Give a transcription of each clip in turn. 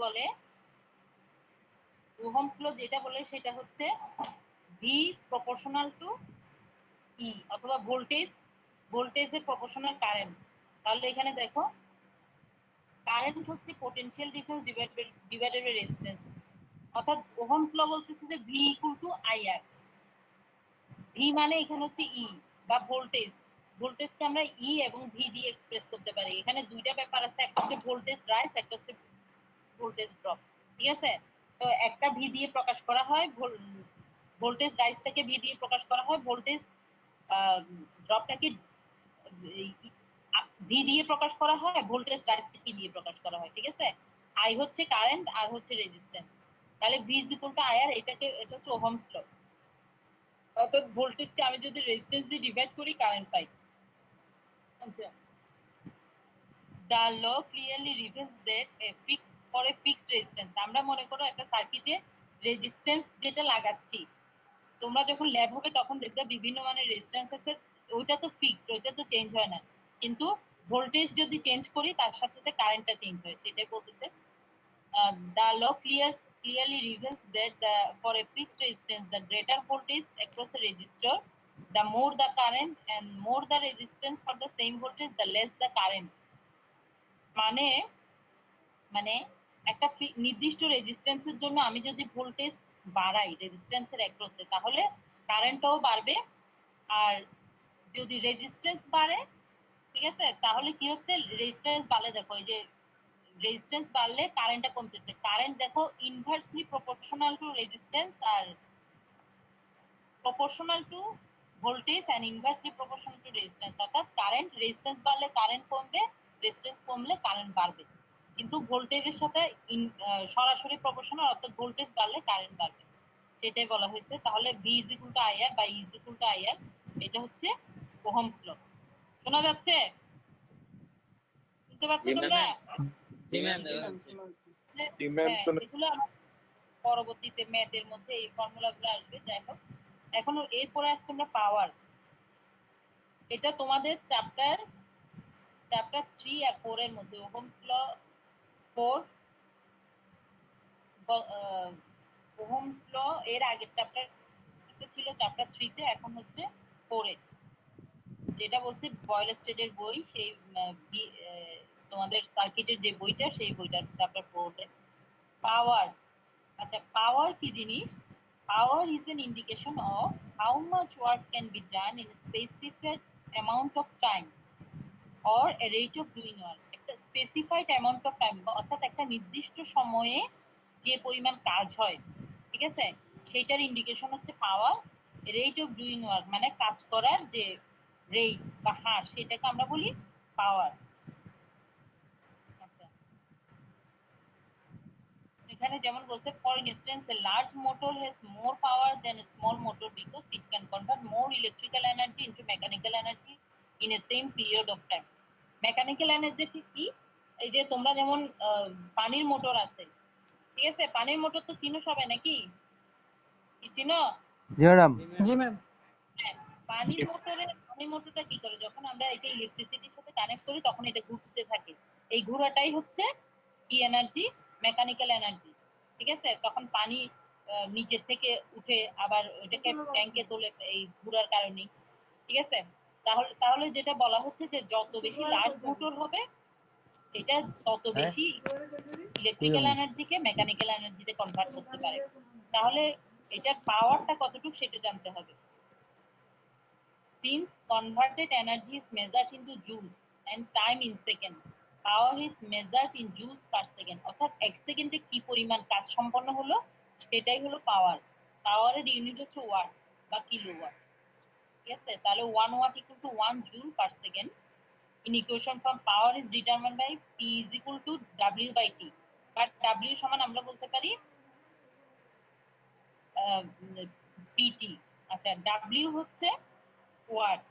বলে, Ohm's law যেটা বলে সেটা হচ্ছে ভি প্রপোর্শনাল টু ই, অথবা ভোল্টেজের প্রপোর্শনাল কারেন্ট। তাহলে এখানে দেখো কারেন্ট হচ্ছে potential difference divided by resistance, অর্থাৎ ওহমস ল বলতেছে যে V equal to IR. V মানে এখানে হচ্ছে ই বা ভোল্টেজকে আমরা ই এবং ভি দিয়ে এক্সপ্রেস করতে পারি। এখানে দুইটা ব্যাপার আছে, একটা হচ্ছে ভোল্টেজ রাইজ, একটা হচ্ছে ভোল্টেজ ড্রপ। ঠিক আছে, তো একটা ভি দিয়ে প্রকাশ করা হয়, ভোল্টেজ রাইজটাকে ভি দিয়ে প্রকাশ করা হয়, ভোল্টেজ ড্রপটাকে ভি দিয়ে প্রকাশ করা হয়, ভোল্টেজ রাইজকে কি দিয়ে প্রকাশ করা হয়। ঠিক আছে, আই হচ্ছে কারেন্ট আর হচ্ছে রেজিস্ট্যান্স। তাহলে V is equal to IR, এটা হচ্ছে ওহমস ল। অর্থাৎ ভোল্টেজকে আমি যদি রেজিস্ট্যান্স দিয়ে ডিভাইড করি কারেন্ট পাই। আচ্ছা, the law clearly reveals that for a fixed resistance, আমরা মনে করো একটা সার্কিটে রেজিস্ট্যান্স যেটা লাগাচ্ছি, তোমরা যখন ল্যাব হবে তখন দেখবে বিভিন্ন মানের রেজিস্ট্যান্স আছে, ওইটা তো ফিক্সড, ওইটা তো চেঞ্জ হয় না। কিন্তু ভোল্টেজ যদি চেঞ্জ করি তার সাথে সাথে কারেন্টটা চেঞ্জ হয়, সেটাই বলতেছে। The law clearly reveals that for a fixed resistance, the greater voltage across a resistor, the more the current, and more the resistance for the same voltage, the less the current. মানে মানে একটা নির্দিষ্ট রেজিস্ট্যান্সের জন্য আমি যদি voltage বাড়াই রেজিস্ট্যান্সের অ্যাক্রসে, তাহলে কারেন্টটাও বাড়বে। আর যদি রেজিস্ট্যান্স বাড়ে, ঠিক আছে, তাহলে কি হচ্ছে, রেজিস্ট্যান্স বাড়লে দেখো এই যে রেজিস্ট্যান্স বাড়লে কারেন্টটা কমতেছে। কারেন্ট দেখো ইনভার্সলি প্রপোর্শনাল টু রেজিস্ট্যান্স আর proportional to voltage and inversely proportional to resistance, অর্থাৎ কারেন্ট রেজিস্ট্যান্স বাড়লে কারেন্ট কমবে, রেজিস্ট্যান্স কমলে কারেন্ট বাড়বে। কিন্তু ভোল্টেজের সাথে সরাসরি প্রপোর্শনাল, অর্থাৎ ভোল্টেজ বাড়লে কারেন্ট বাড়বে, সেটাই বলা হয়েছে। তাহলে V is equal to IR বা ই ইজ ইকুয়াল টু আইআর, এটা হচ্ছে ওহমস ল। শোনা যাচ্ছে? বুঝতে পারছো তোমরা? জি ম্যাম। এগুলো পরবর্তীতে ম্যাথের মধ্যে এই ফর্মুলাগুলো আসবে। যাই হোক, এখন এরপরে আসছে আমরা পাওয়ার। এটা তোমাদের চ্যাপ্টার 3 আর 4 এর মধ্যে, ওহমস ল 4, ওহমস ল এর আগের চ্যাপ্টার ছিল চ্যাপ্টার 3 তে, এখন হচ্ছে 4 এ। যেটা বলছি বয়েল স্টেটের বই, সেই তোমাদের সার্কিটের যে বইটা, সেই বইটা চ্যাপ্টার 4 এ। পাওয়ার, আচ্ছা পাওয়ার কি জিনিস? Power is an indication of how much work can be done in a specific amount of time or a rate of doing work. একটা স্পেসিফাইড অ্যামাউন্ট অফ টাইম, অর্থাৎ একটা নির্দিষ্ট সময়ে যে পরিমাণ কাজ হয়, ঠিক আছে, সেইটার ইন্ডিকেশন হচ্ছে পাওয়ার। রেট অফ ডুইং ওয়ার্ক মানে কাজ করার যে রেট বা হার, সেটাকে আমরা বলি পাওয়ার। আচ্ছা, এখানে যেমন বলছে, for instance a large motor has more power than a small motor because it can convert more electrical energy into mechanical energy in a same period of time. Mechanical energy কি? এই যে তোমরা যেমন পানির মোটর আছে, ঠিক আছে, পানির মোটর তো চিনো সবাই নাকি? কি চিনো? জি ম্যাডাম। জি ম্যাম। হ্যাঁ, পানির মোটরটা কি করে, যখন আমরা এটা ইলেকট্রিসিটির সাথে কানেক্ট করি তখন এটা ঘুরতে থাকে। এই ঘোরাটাই হচ্ছে কি এনার্জি? Mechanical energy. ঠিক আছে, তখন পানি নিচের থেকে উঠে আবার ওইটাকে ট্যাঙ্কে তোলে এই ঘোরার কারণে। ঠিক আছে, তাহলে যেটা বলা হচ্ছে যে যত বেশি লার্জ মোটর হবে, এটা তত বেশি ইলেকট্রিক্যাল এনার্জিকে মেকানিক্যাল এনার্জিতে কনভার্ট করতে পারে। তাহলে এটার পাওয়ারটা কতটুকু সেটা জানতে হবে। Since converted energy is measured into joules and time in second, power is measured in joules per second, অর্থাৎ এক সেকেন্ডে কি পরিমাণ কাজ সম্পন্ন হলো সেটাই হলো পাওয়ার। পাওয়ারের ইউনিট হচ্ছে ওয়াট বা কিলোওয়াট। ঠিক আছে, তাহলে 1 watt equal to 1 joule per second. In equation form, power is determined by P is equal to W by T, but W সমান আমরা বলতে পারি PT। আচ্ছা, W হচ্ছে ওয়াট,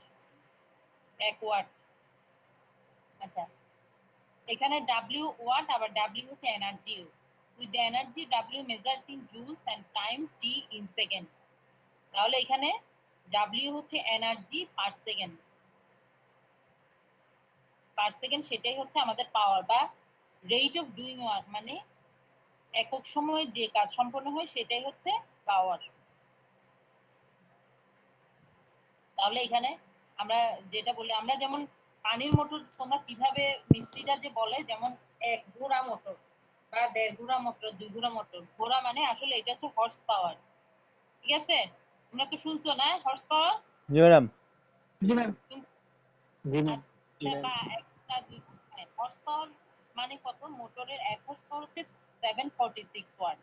1 ওয়াট। আচ্ছা, এখানে W ওয়াট, আবার W হচ্ছে energy. With the energy W measured in joules and time T in second. তাহলে এখানে W হচ্ছে এনার্জি পার সেকেন্ড, সেটাই হচ্ছে আমাদের পাওয়ার বা রেট অফ ডুইং ওয়ার্ক। মানে একক সময়ে যে কাজ সম্পন্ন হয় সেটাই হচ্ছে পাওয়ার। তাহলে এখানে আমরা যেটা বলি, আমরা যেমন পানির মোটর তোমরা কিভাবে মিস্ত্রিরা যে বলে যেমন 1 ঘোড়া মোটর বা 1.5 ঘোড়া মোটর, 2 ঘোড়া মোটর। ঘোড়া মানে আসলে এটা হচ্ছে হর্স পাওয়ার, ঠিক আছে? তোমরা তো শুনছো না হর্স পাওয়ার? জি ম্যাডাম। জি ম্যাম। জি ম্যাম। আচ্ছা, বা একটা হর্স পাওয়ার মানে কত? মোটরের 1 হর্স পাওয়ার হচ্ছে 746 ওয়াট।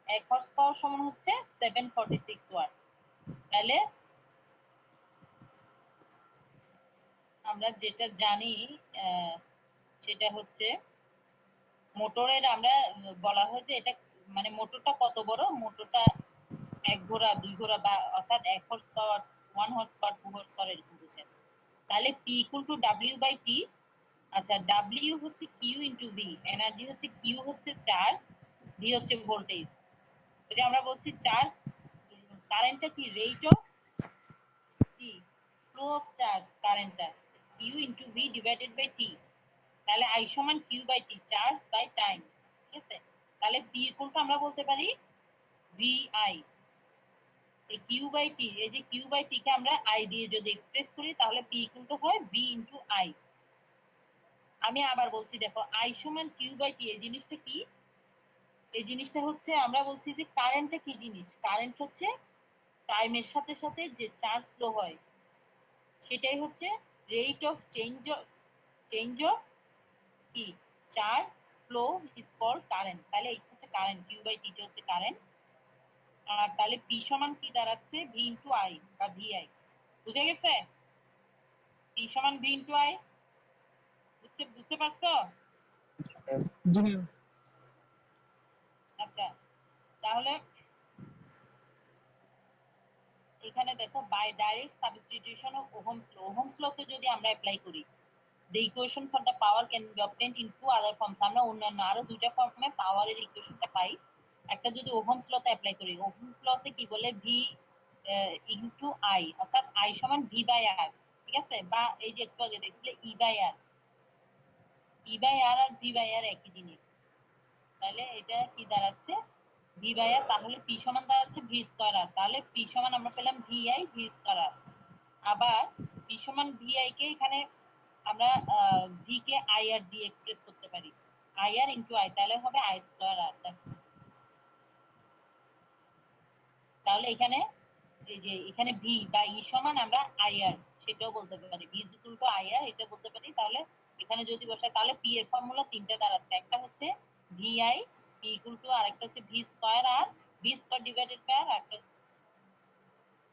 1 হর্স পাওয়ার সমান হচ্ছে 746 ওয়াট। তাহলে আমরা যেটা জানি সেটা হচ্ছে মোটরের আমরা বলা হয় যে এটা মানে মোটরটা কত বড়, মোটরটা 1 ঘোড়া 2 ঘোড়া বা অর্থাৎ 1 হর্স পাওয়ার 1 হর্স পাওয়ার 2 হর্স পাওয়ার এরকম বুঝেন। তাহলে P = W/T। আচ্ছা, W হচ্ছে Q * V, এনার্জি হচ্ছে Q হচ্ছে চার্জ, V হচ্ছে ভোল্টেজ। এটা আমরা বলছি চার্জ, কারেন্টটা কি রেট অফ কি ফ্লো অফ চার্জ, কারেন্টটা Q * V / T। তাহলে I সমান Q/T, চার্জ বাই টাইম, ঠিক আছে? তাহলে P আমরা বলতে পারি VI। এই Q/T, এই যে Q/T কে আমরা I দিয়ে যদি এক্সপ্রেস করি তাহলে P হয় V * I। আমি আবার বলছি, দেখো I সমান Q/T, এই জিনিসটা কি? এই জিনিসটা হচ্ছে আমরা বলছি যে কারেন্টটা কি জিনিস? কারেন্ট হচ্ছে টাইমের সাথে সাথে যে চার্জ ফ্লো হয় সেটাই হচ্ছে রেট অফ চেঞ্জ অফ কি charge flow is called current. তাহলে এই হচ্ছে কারেন্ট, Q/T টা হচ্ছে কারেন্ট। আর তাহলে P সমান কি দাঁড়াচ্ছে? V * I বা VI। বুঝে গেছে? P সমান V * I, বুঝতে পারছো? জি ম্যাম। আচ্ছা, তাহলে এখানে দেখো by direct substitution of Ohm's law, Ohm's law কে যদি আমরা অ্যাপ্লাই করি, the equation for the power can be obtained in two other forms। আমরা অন্যান্য আরো দুইটা ফর্মে পাওয়ারের ইকুয়েশনটা পাই। একটা যদি ওহমস ল তে অ্যাপ্লাই করি, ওহমস ল তে কি বলে V * I, অর্থাৎ I সমান V/R, ঠিক আছে? বা এই যে একটু আগে দেখছিলে E/R, E/R আর V/R একই জিনিস। তাহলে এটা কি দাঁড়াচ্ছে? V/R, তাহলে P সমান দাঁড়াচ্ছে V²R। তাহলে P সমান আমরা পেলাম VI V²R। আবার P সমান VI কে এখানে আমরা V কে IR দিয়ে এক্সপ্রেস করতে পারি, IR * I, তাহলে হবে I²R। তাহলে এখানে এই যে এখানে V বা E সমান আমরা IR সেটাও বলতে পারি, V = IR এটা বলতে পারি। তাহলে এখানে যদি বসাই তাহলে P এর ফর্মুলা তিনটা দাঁড়াচ্ছে, একটা হচ্ছে VI, P = আরেকটা হচ্ছে V²R, V²/R, একটা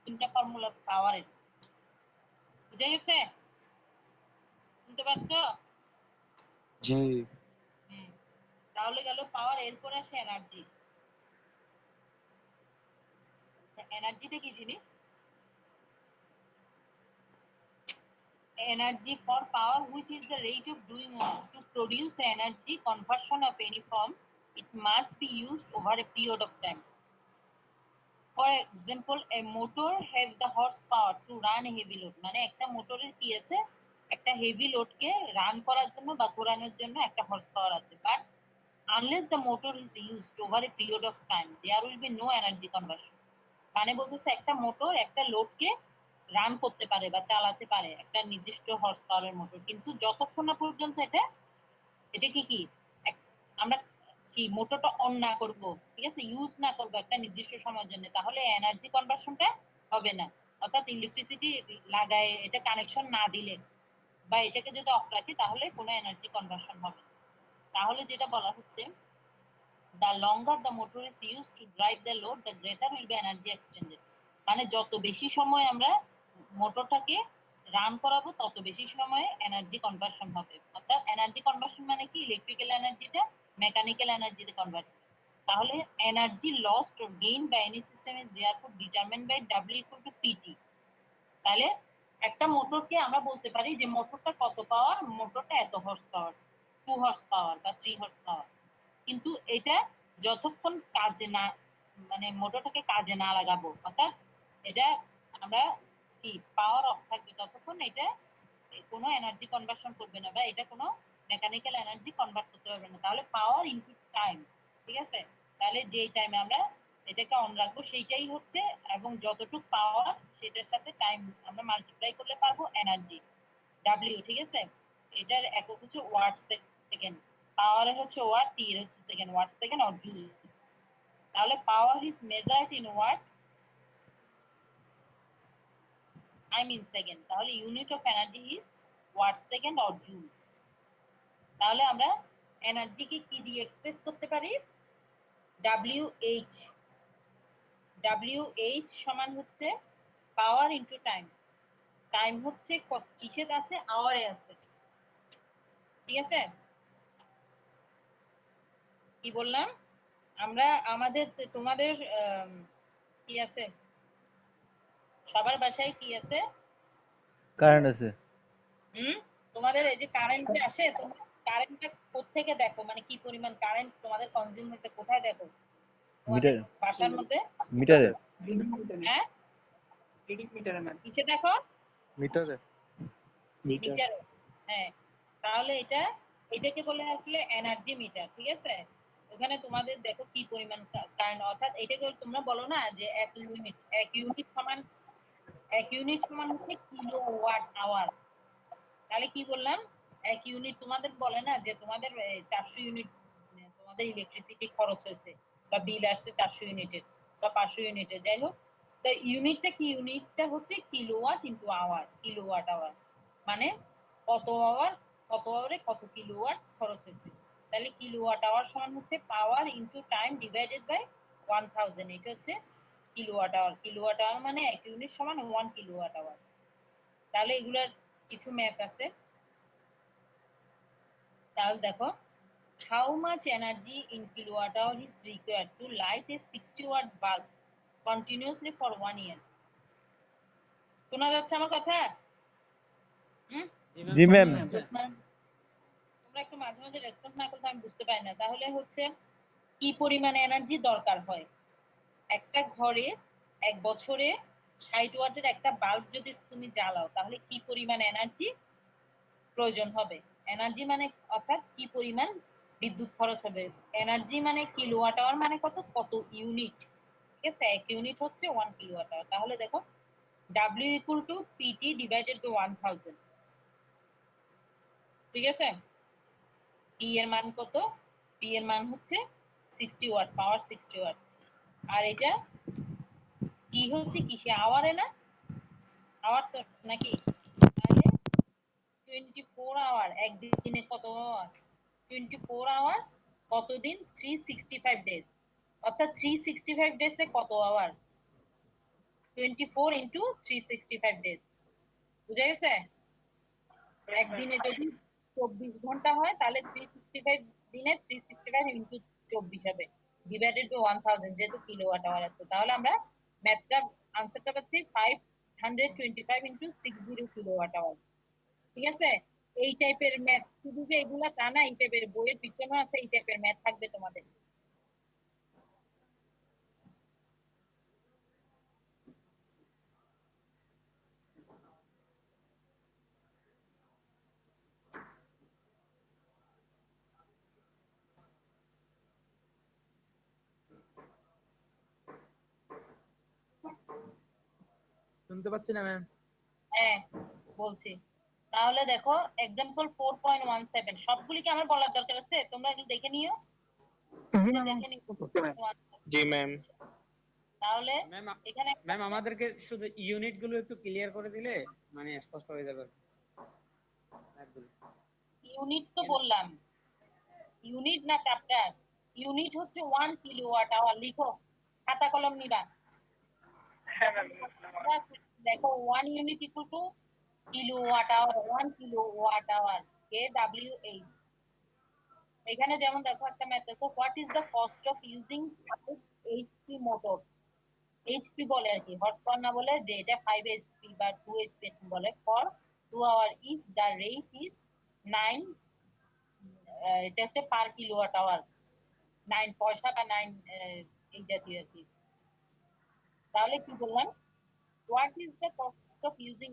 তিনটা ফর্মুলা পাওয়ারের। বুঝে গেছে? শুনতে পাচ্ছো? জি। তাহলে গেল পাওয়ার। এরপর আসে এনার্জি। এনার্জিটা কি জিনিস? Energy for power, which is the rate of doing work. To produce energy conversion of any form, it must be used over a period of time. For example, a motor has the horsepower to run a heavy load। মানে একটা মোটরের কি আছে? একটা heavy লোডকে run করার জন্য বা ঘোরানোর জন্য একটা হর্স পাওয়ার আছে। But unless the motor is used over a period of time, there will be no energy conversion। মানে বলতেছে একটা মোটর একটা লোডকে রান করতে পারে বা চালাতে পারে একটা নির্দিষ্ট হর্স পাওয়ারের মোটর, কিন্তু যতক্ষণ না পর্যন্ত এটা এটা কি কি আমরা কি মোটরটা অন না করব, ঠিক আছে, ইউজ না করব একটা নির্দিষ্ট সময়ের জন্য, তাহলে এনার্জি কনভার্সনটা হবে না। অর্থাৎ ইলেকট্রিসিটি লাগায় এটা কানেকশন না দিলে বা এটাকে যদি অফ রাখি তাহলে কোনো এনার্জি কনভার্সন হবে না। তাহলে যেটা বলা হচ্ছে, the longer the motor is used to drive the load, the greater will be energy extended। মানে যত বেশি সময় আমরা মোটরটাকে রান করাবো তত বেশি সময়ে এনার্জি কনভার্সন হবে। অর্থাৎ এনার্জি কনভার্সন মানে কি? ইলেকট্রিক্যাল এনার্জিটা মেকানিক্যাল এনার্জিতে কনভার্ট। তাহলে energy lost or gain by any system is therefore determined by W = PT। তাহলে একটা মোটরকে আমরা বলতে পারি যে মোটরটা কত পাওয়ার, মোটরটা এত হর্স পাওয়ার, 2 হর্স পাওয়ার বা 3 হর্স পাওয়ার। কিন্তু এটা যতক্ষণ কাজে না মানে মোটরটাকে কাজে না লাগাবো, অর্থাৎ এটা আমরা কি পাওয়ার অফ থাকবে ততক্ষণ এটা কোনো এনার্জি কনভার্সন করবে না বা এটা কোনো মেকানিক্যাল এনার্জি কনভার্ট করতে পারবে না। তাহলে পাওয়ার ইনটু টাইম ঠিক আছে? তাহলে যেই টাইমে আমরা এটাকে অন রাখবো সেইটাই হচ্ছে, এবং যতটুকু পাওয়ার সেটার সাথে টাইম আমরা মাল্টিপ্লাই করলে পারবো এনার্জি ডাব্লিউ। ঠিক আছে? এটার একক হচ্ছে ওয়াট সেকেন্ড, পাওয়ার হচ্ছে ওয়াট, টি এর হচ্ছে second, watt second or joule. তাহলে power is measured in watt, I mean second. তাহলে unit of energy is watt second or joule. তাহলে আমরা এনার্জিকে কি দিয়ে এক্সপ্রেস করতে পারি? WH। WH সমান হচ্ছে পাওয়ার ইনটু টাইম। টাইম হচ্ছে কিসের আছে? আওয়ারে আছে। ঠিক আছে? কি বললাম? আমরা আমাদের তোমাদের কি আছে? সবার বাসায় কি আছে? কারেন্ট আছে। তোমাদের এই যে কারেন্ট আসে, তোমরা কারেন্টটা কোত্থেকে দেখো? মানে কি পরিমাণ কারেন্ট তোমাদের কনজিউম হয়েছে কোথায় দেখো? তোমাদের মিটার, বাসার মধ্যে? মিটারে। হ্যাঁ, মিটারে ম্যাম। কিসে দেখো? মিটারে। মিটারে। হ্যাঁ, তাহলে এটাকে বলে আসলে এনার্জি মিটার। ঠিক আছে? ওখানে তোমাদের দেখো কি পরিমাণ কারেন্ট, অর্থাৎ এটাকে তোমরা বলো না যে এক ইউনিট সমান হচ্ছে কিলোওয়াট আওয়ার। তাহলে কি বললাম? এক ইউনিট তোমাদের বলে না যে তোমাদের 400 ইউনিট তোমাদের ইলেকট্রিসিটি খরচ হয়েছে, বা বিল আসছে 400 ইউনিটের বা 500 ইউনিটের, যাই হোক। তো ইউনিটটা কি? ইউনিটটা হচ্ছে kilowatt into hour, kilowatt hour মানে কত আওয়ার, কত আওয়ারে কত কিলোওয়াট খরচ হয়েছে। তাহলে কিলোওয়াট আওয়ার সমান হচ্ছে পাওয়ার ইনটু টাইম ডিভাইডেড বাই 1000। এটা হচ্ছে কিলোওয়াট আওয়ার। কিলোওয়াট আওয়ার মানে এক ইউনিট সমান 1 কিলোওয়াট আওয়ার। তাহলে এগুলার কিছু ম্যাথ আছে। তাহলে দেখো, how much energy in kilowatt hour is required to light a 60 watt bulb continuously for 1 year? শোনা যাচ্ছে আমার কথা? জি ম্যাম। তোমরা একটু মাঝে মাঝে রেসপন্স না করলে আমি বুঝতে পারি না। তাহলে হচ্ছে কি পরিমাণ এনার্জি দরকার হয় একটা ঘরে? এক বছরে 60 ওয়াটের একটা বাল্ব যদি তুমি জ্বালাও তাহলে কি পরিমাণ এনার্জি প্রয়োজন হবে? এনার্জি মানে অর্থাৎ কি পরিমাণ বিদ্যুৎ খরচ হবে। এনার্জি মানে কিলোওয়াট আওয়ার মানে কত, কত ইউনিট। ঠিক আছে? এক ইউনিট হচ্ছে 1 কিলোওয়াট আওয়ার। তাহলে দেখো W equal to PT divided by 1000। ঠিক আছে? P এর মান কত? P এর মান হচ্ছে 60 ওয়াট, পাওয়ার 60 ওয়াট। আর এটা T হচ্ছে কিসে? আওয়ারে না? আওয়ার তো নাকি? তাহলে 24 আওয়ার, একদিনে কত আওয়ার? 24 আওয়ার কতদিন? 365 ডেজ। অর্থাৎ 365 ডেজে কত আওয়ার? 24 into 365 days. বুঝা গেছে? একদিনে যদি 24 ঘন্টা হয় তাহলে 365 দিনে 365 ইনটু 24 হবে ডিভাইডেড বাই 1000, যেহেতু কিলোওয়াট আওয়ার আছে। তাহলে আমরা ম্যাথটা আনসারটা পাচ্ছি 525 ইনটু 60 কিলোওয়াট আওয়ার। ঠিক আছে? এই টাইপের ম্যাথ, শুধু যে এগুলা তা না, এই টাইপের বইয়ের পিছনে আছে এই টাইপের ম্যাথ থাকবে তোমাদের। শুনতে পাচ্ছি না ম্যাম। হ্যাঁ, বলছি। তাহলে দেখো এক্সাম্পল 4.17, সবগুলি কি আমার বলার দরকার আছে? তোমরা একটু দেখে নিও। দেখে নিও। জি ম্যাম। তাহলে ম্যাম এখানে ম্যাম আমাদেরকে শুধু ইউনিট গুলো একটু ক্লিয়ার করে দিলে মানে স্পষ্ট হয়ে যাবে। ইউনিট তো বললাম, ইউনিট না চ্যাপ্টার? ইউনিট হচ্ছে 1 কিলোওয়াট আওয়ার। লিখো, খাতা কলম নিবা। দেখো 1 unit equal to kilowatt hour, 1 kilowatt hour KWH। এখানে যেমন দেখো একটা ম্যাথ আছে, what is the cost of using HP motor? HP বলে আর কি, হর্স পাওয়ার না বলে, যে এটা 5 এইচপি বা 2 এইচপি বলে, for 2 hour if the rate is 9, এটা হচ্ছে পার কিলোওয়াট আওয়ার, 9 পয়সা বা 9 এই জাতীয় আর কি। তাহলে কি বললাম? What is the cost of using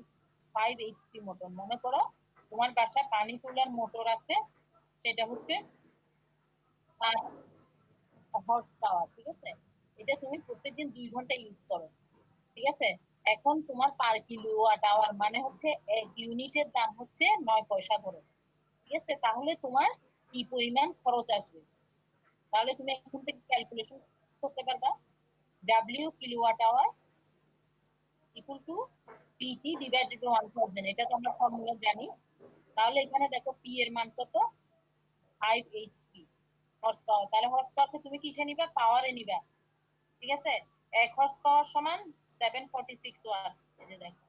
5 HP motor? মনে করো তোমার বাসায় পানি তোলার মোটর আছে, সেটা হচ্ছে হর্স পাওয়ার, ঠিক আছে? এটা তুমি প্রত্যেকদিন 2 ঘন্টা ইউজ করো, ঠিক আছে? এখন তোমার পার কিলোওয়াট আওয়ার মানে হচ্ছে এক ইউনিটের দাম হচ্ছে 9 পয়সা ধরো, ঠিক আছে? তাহলে তোমার কি পরিমাণ খরচ আসবে, তাহলে তুমি এখন থেকে ক্যালকুলেশন করতে পারবা। W kilowatt hour equal to PT divided by 1000, এটা তো আমরা ফর্মুলা জানি। তাহলে এখানে দেখো পি এর মান কত, 5 এইচপি হর্স পাওয়ার। তাহলে হর্স পাওয়ারকে তুমি কিসে নিবা, পাওয়ারে নিবা, ঠিক আছে? 1 হর্স পাওয়ার সমান 746 ওয়াট। এই যে দেখো,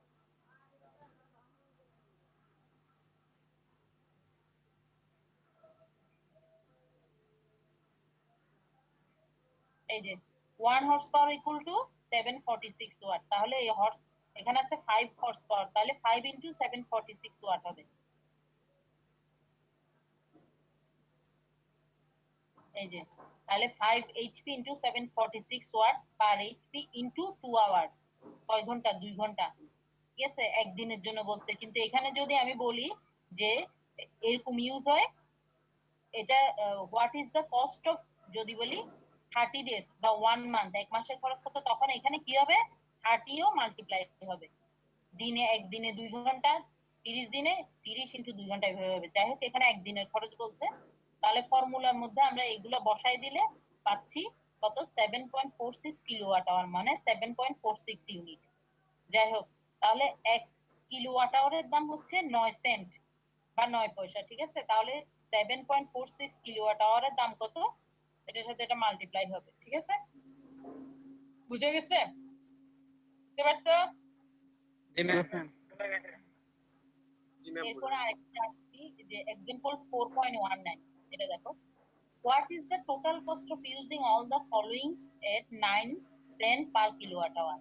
এই যে 1 horse power equal to 746 watt. তাহলে এই হর্স এখানে আছে 5 হর্স পাওয়ার, তাহলে 5 ইনটু 746 ওয়াট হবে। এই যে তাহলে 5 এইচপি ইনটু 746 ওয়াট পার এইচপি ইনটু 2 আওয়ার। কয় ঘন্টা, 2 ঘন্টা, ঠিক আছে? একদিনের জন্য বলছে, কিন্তু এখানে যদি আমি বলি যে এরকম ইউজ হয়, এটা what is the cost of, যদি বলি 30 ডেজ বা 1 মান্থ, 1 মাসের খরচ কত, তখন এখানে কি হবে, 30 ও মাল্টিপ্লাই হবে। দিনে একদিনে 2 ঘন্টা, 30 দিনে 30 ইনটু 2 ঘন্টা এভাবে হবে। যাই হোক, এখানে একদিনের খরচ বলছে। তাহলে ফর্মুলার মধ্যে আমরা এগুলো বসাই দিলে পাচ্ছি কত, 7.46 কিলোওয়াট আওয়ার, মানে 7.46 ইউনিট। যাই হোক, তাহলে 1 কিলোওয়াট আওয়ারের দাম হচ্ছে 9 সেন্ট বা 9 পয়সা, ঠিক আছে? তাহলে 7.46 কিলোওয়াট আওয়ারের দাম কত, এটার সাথে এটা মাল্টিপ্লাই হবে, ঠিক আছে? বুঝে গেছে? বুঝতে পারছো? জি ম্যাম। এরপর আরেকটা আসছি, যে एग्जांपल 4.19, এটা দেখো, what is the total cost of using all the following at 9 cent per kilowatt hour?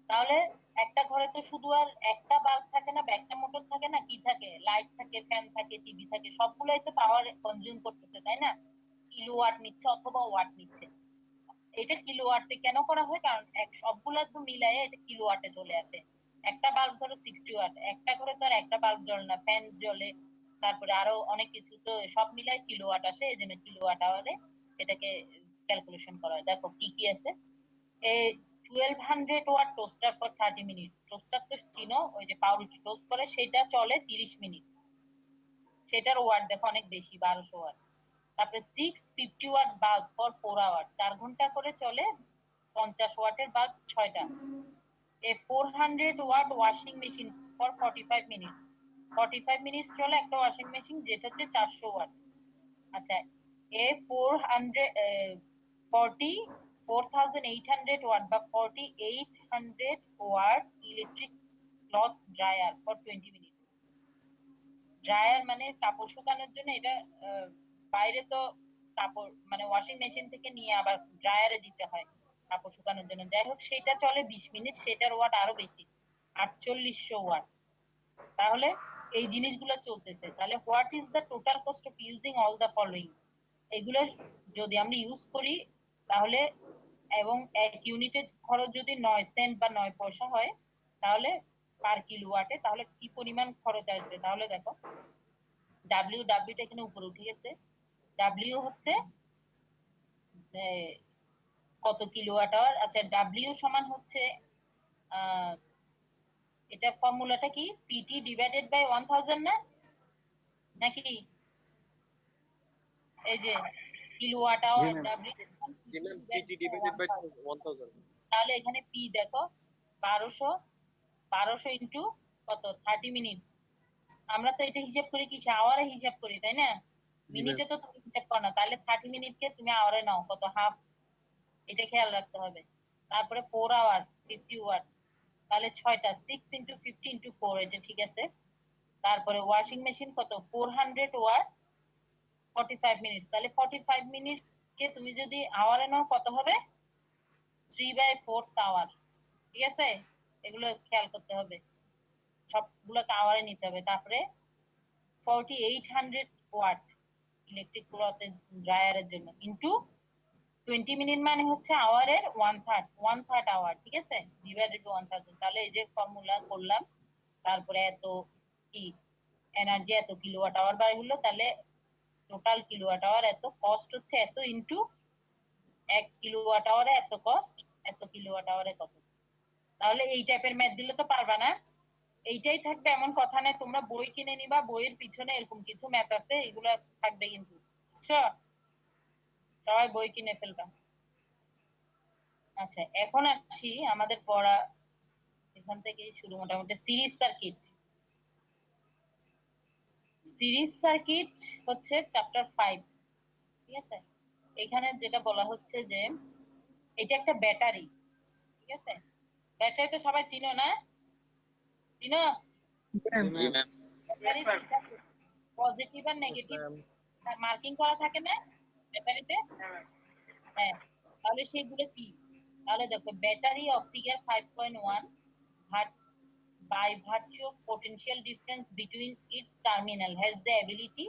তাহলে একটা ঘরে তো শুধু আর একটা বাল্ব থাকে না, বা একটা মোটর থাকে না, কি থাকে, লাইট থাকে, ফ্যান থাকে, টিভি থাকে, সবগুলাই তো পাওয়ার কনজিউম করতেছে, তাই না? কিলোওয়াট নিচ্ছে অথবা ওয়াট নিচ্ছে। এটা কিলোওয়াটে কেন করা হয়, কারণ এক সবগুলা তো মিলায়ে এটা কিলোওয়াটে চলে আসে। একটা বাল্ব ধরো 60 ওয়াট, একটা করে তো আর একটা বাল্ব জ্বলে না, ফ্যান জ্বলে, তারপরে আরো অনেক কিছু, তো সব মিলায় কিলোওয়াট আসে, এই জন্য কিলোওয়াট আওয়ারে এটাকে ক্যালকুলেশন করা হয়। দেখো কি কি আছে, a 1200 watt toaster for 30 minute. Toaster তো চিনো, ওই যে পাউরুটি টোস্ট করে, সেটা চলে 30 মিনিট, সেটার ওয়াট দেখো অনেক বেশি, 1200 ওয়াট। তারপরে 650 ওয়াট বাল্ব ফর 4 আওয়ার, 4 ঘন্টা করে চলে 50 ওয়াটের বাল্ব 6টা। A 400 watt washing machine for 45 minute, 45 minute চলে একটা ওয়াশিং মেশিন, যেটা হচ্ছে 400 ওয়াট। আচ্ছা, এ 4800 ওয়াট বা 4800 watt electric clothes dryer for 20 minute. Dryer মানে কাপড় শুকানোর জন্য, এটা বাইরে তো কাপড় মানে ওয়াশিং মেশিন থেকে নিয়ে আবার ড্রায়ারে দিতে হয় কাপড় শুকানোর জন্য। যাই হোক, সেটা চলে 20 মিনিট, সেটার ওয়াট আরো বেশি, 4800 ওয়াট। তাহলে এই জিনিসগুলো চলতেছে। তাহলে what is the total cost of using all the following, এগুলো যদি আমরা ইউজ করি তাহলে, এবং এক ইউনিটের খরচ যদি 9 সেন্ট বা 9 পয়সা হয়, তাহলে পার কিলোওয়াটে, তাহলে কি পরিমাণ খরচ আসবে। তাহলে দেখো, ডাব্লিউটা এখানে উপরে উঠে গেছে। ডাব্লিউ হচ্ছে কত কিলোওয়াট আওয়ার। আচ্ছা, ডাব্লিউ সমান হচ্ছে আহ এটা ফর্মুলাটা কি, পিটি ডিভাইডেড বাই 1000 না, নাকি? এই যে কিলোওয়াট জি আওয়ার, ম্যাম। ডাব্লিউ জি ম্যাম, পিটি ডিভাইডেড বাই 1000। তাহলে এখানে পি দেখো 1200, 1200 ইন্টু কত, 30 মিনিট। আমরা তো এটা হিসাব করি কি, আওয়ারে হিসাব করি, তাই না? জি ম্যাম। মিনিটে তো তুমি হিসাব করো না, তাহলে 30 মিনিটকে তুমি আওয়ারে নাও, কত, হাফ, এটা খেয়াল রাখতে হবে। তারপরে 4 আওয়ার 50 ওয়াট, তাহলে 6টা, 6 × 50 × 4, এটা ঠিক আছে। তারপরে ওয়াশিং মেশিন কত, 400 ওয়াট 45 মিনিট, তাহলে 45 মিনিট কে তুমি যদি আওয়ারে নাও কত হবে, 3/4 আওয়ার, ঠিক আছে? এগুলো খেয়াল করতে হবে, সবগুলোকে আওয়ারে নিতে হবে। তারপরে 4800 ওয়াট ইলেকট্রিক ক্লথের ড্রায়ারের জন্য ইন্টু 20 মিনিট, মানে হচ্ছে আওয়ারের 1/3 আওয়ার, ঠিক আছে, ডিভাইডেড 1000। তাহলে এই যে ফর্মুলা করলাম, তারপরে এত কি এনার্জি, এত কিলোওয়াট আওয়ার বাই হলো, তাহলে টোটাল কিলোওয়াট আওয়ার এত, কস্ট হচ্ছে এত, ইন্টু 1 কিলোওয়াট আওয়ারে এত কস্ট, এত কিলোওয়াট আওয়ারে কত। তাহলে এই টাইপের ম্যাথ দিলে তো পারবা না, এইটাই থাকবে এমন কথা নেই। তোমরা বই কিনে নিবা, বইয়ের পিছনে এরকম কিছু ম্যাথ আছে, এগুলা থাকবে কিন্তু, বুঝছো? সবাই বই কিনে ফেলবা। আচ্ছা, এখন আসি আমাদের পড়া এখান থেকে শুরু, মোটামুটি সিরিজ সার্কিট। সিরিজ সার্কিট হচ্ছে চ্যাপ্টার 5, ঠিক আছে? এখানে যেটা বলা হচ্ছে যে এটা একটা ব্যাটারি, ঠিক আছে? ব্যাটারি তো সবাই চিনো না? চিনো? জি ম্যাম। ব্যাটারি পজিটিভ আর নেগেটিভ মার্কিং করা থাকে না ব্যাটারিতে? হ্যাঁ, তাহলে সেগুলো কি? তাহলে দেখো, battery of figure 5.1 by virtue of potential difference between its terminal has the ability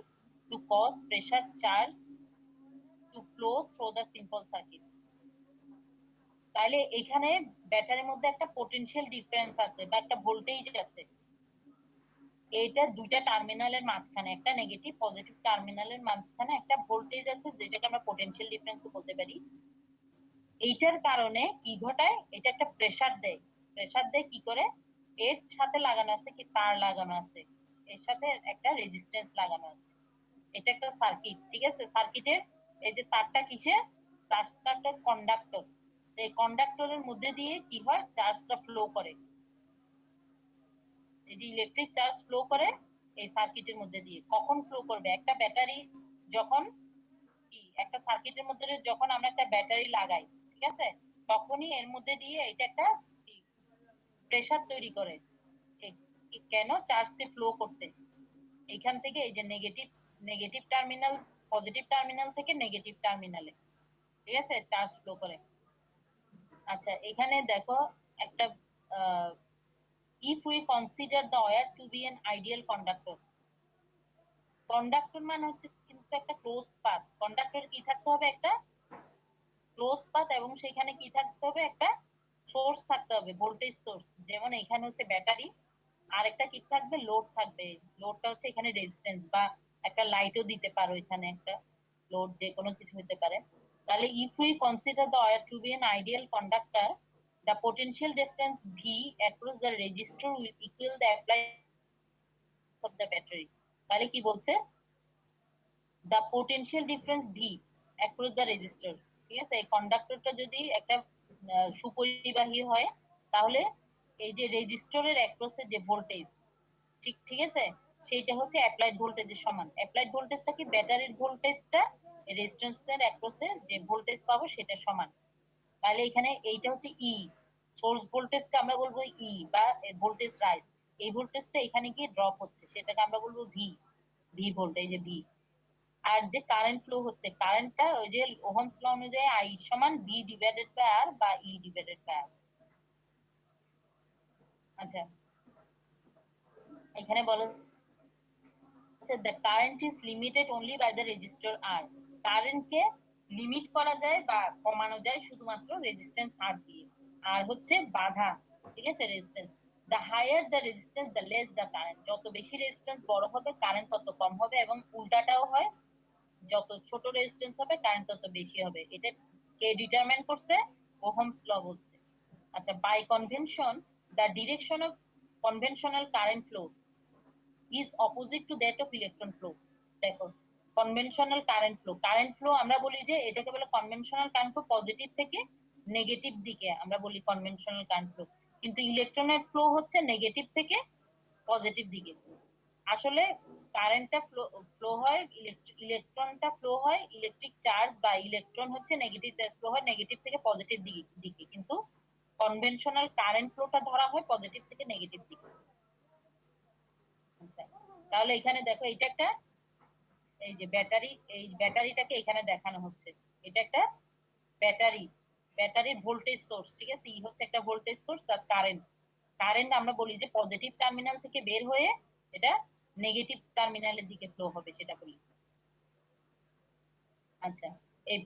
to cause pressure charge to flow through the simple circuit. তাহলে এখানে ব্যাটারির মধ্যে একটা পোটেনশিয়াল ডিফারেন্স আছে বা একটা ভোল্টেজ আছে। এটা দুইটা টার্মিনালের মাঝখানে, একটা নেগেটিভ পজিটিভ টার্মিনালের মাঝখানে একটা ভোল্টেজ আছে, যেটাকে আমরা পোটেনশিয়াল ডিফারেন্স বলতে পারি। এইটার কারণে কি ঘটায়, এটা একটা প্রেসার দেয়। প্রেসার দেয় কি করে? এর সাথে লাগানো আছে কি, তার লাগানো আছে, এর সাথে একটা রেজিস্ট্যান্স লাগানো আছে। এটা একটা সার্কিট, ঠিক আছে? সার্কিটের এই যে তারটা কিসে, তারটা একটা কন্ডাক্টর। এই কন্ডাক্টরের মধ্যে দিয়ে কি হয়, চার্জটা ফ্লো করে। এই যে ইলেকট্রিক চার্জ ফ্লো করে এই সার্কিটের মধ্যে দিয়ে। কখন ফ্লো করবে? একটা ব্যাটারি যখন কি, একটা সার্কিটের মধ্যে যখন আমরা একটা ব্যাটারি লাগাই, ঠিক আছে, তখনই এর মধ্যে দিয়ে এটা একটা প্রেসার তৈরি করে। কেন? চার্জকে ফ্লো করতে। এখান থেকে এই যে negative negative terminal, positive terminal থেকে নেগেটিভ টার্মিনালে, ঠিক আছে, চার্জ ফ্লো করে। আচ্ছা, এখানে দেখো একটা if we consider the wire to be an ideal conductor, conductor মানে হচ্ছে কিন্তু একটা ক্লোজ পাথ। কন্ডাক্টর কি থাকতে হবে? একটা ক্লোজ পাথ, এবং সেখানে কি থাকতে হবে? একটা সোর্স থাকতে হবে, ভোল্টেজ সোর্স। যেমন এখানে হচ্ছে ব্যাটারি, আর একটা কি থাকবে? লোড থাকবে। লোডটা হচ্ছে এখানে রেজিস্ট্যান্স, বা একটা লাইটও দিতে পারো, এখানে একটা লোড, যে কোনো কিছু হতে পারে। তাহলে if we consider the wire to be an ideal conductor, the potential difference V across the resistor will equal the applied of the battery. তাহলে কি বলছে? the potential difference V across the resistor, ঠিক আছে? এই কন্ডাক্টরটা যদি একটা সুপরিবাহী হয়, তাহলে এই যে রেজিস্টরের অ্যাক্রসে যে ভোল্টেজ, ঠিক ঠিক আছে, সেইটা হচ্ছে অ্যাপ্লাইড ভোল্টেজের সমান। অ্যাপ্লাইড ভোল্টেজটা কি? ব্যাটারির ভোল্টেজটা রেজিস্ট্যান্সের অ্যাক্রসে যে ভোল্টেজ পাবো সেটা সমান। তাহলে এখানে এইটা হচ্ছে ই, সোর্স ভোল্টেজকে আমরা বলবো ই, বা ভোল্টেজ রাইজ। এই ভোল্টেজটা এখানে গিয়ে ড্রপ হচ্ছে, সেটাকে আমরা বলবো ভি, ভি ভোল্টেজ, যে ভি। আর যে কারেন্ট ফ্লো হচ্ছে, কারেন্টটা ওই যে ওহমস ল অনুযায়ী আই সমান ভি ডিভাইডেড বাই আর, বা ই ডিভাইডেড বাই আর। আচ্ছা, এখানে বলো the current is limited only by the resistor R. কারেন্টকে লিমিট করা যায় বা কমানো যায় শুধুমাত্র রেজিস্ট্যান্স R দিয়ে। আর হচ্ছে বাধা, ঠিক আছে, resistance. the higher the resistance the less the current. যত বেশি রেজিস্ট্যান্স বড় হবে, কারেন্ট তত কম হবে, এবং উল্টাটাও হয়, যত ছোট রেজিস্ট্যান্স হবে কারেন্ট তত বেশি হবে। এটা কে ডিটারমাইন করছে? ওহমস ল বলছে। আচ্ছা, by convention the direction of conventional current flow is opposite to that of electron flow. দেখো, conventional current flow, current flow আমরা বলি যে এটাকে বলে কনভেনশনাল কারেন্ট ফ্লো, পজিটিভ থেকে নেগেটিভ দিকে আমরা বলি কনভেনশনাল কারেন্ট ফ্লো। কিন্তু ইলেকট্রনের ফ্লো হচ্ছে নেগেটিভ থেকে পজিটিভ দিকে। আসলে কারেন্টটা ফ্লো ফ্লো হয়, ইলেকট্রনটা ফ্লো হয়, ইলেকট্রিক চার্জ বা ইলেকট্রন হচ্ছে নেগেটিভ ফ্লো হয় নেগেটিভ থেকে পজিটিভ দিকে, কিন্তু কনভেনশনাল কারেন্ট ফ্লোটা ধরা হয় পজিটিভ থেকে নেগেটিভ দিকে। আচ্ছা, তাহলে এখানে দেখো, এটা একটা, এই যে ব্যাটারি, এই ব্যাটারিটাকে এখানে দেখানো হচ্ছে, এটা একটা ব্যাটারি, ব্যাটারির ভোল্টেজ সোর্স, ঠিক আছে? ই হচ্ছে একটা ভোল্টেজ সোর্স, আর কারেন্ট, কারেন্ট আমরা বলি যে পজিটিভ টার্মিনাল থেকে বের হয়ে এটা নেগেটিভ টার্মিনালের দিকে ফ্লো হবে, সেটা বলি। আচ্ছা, এই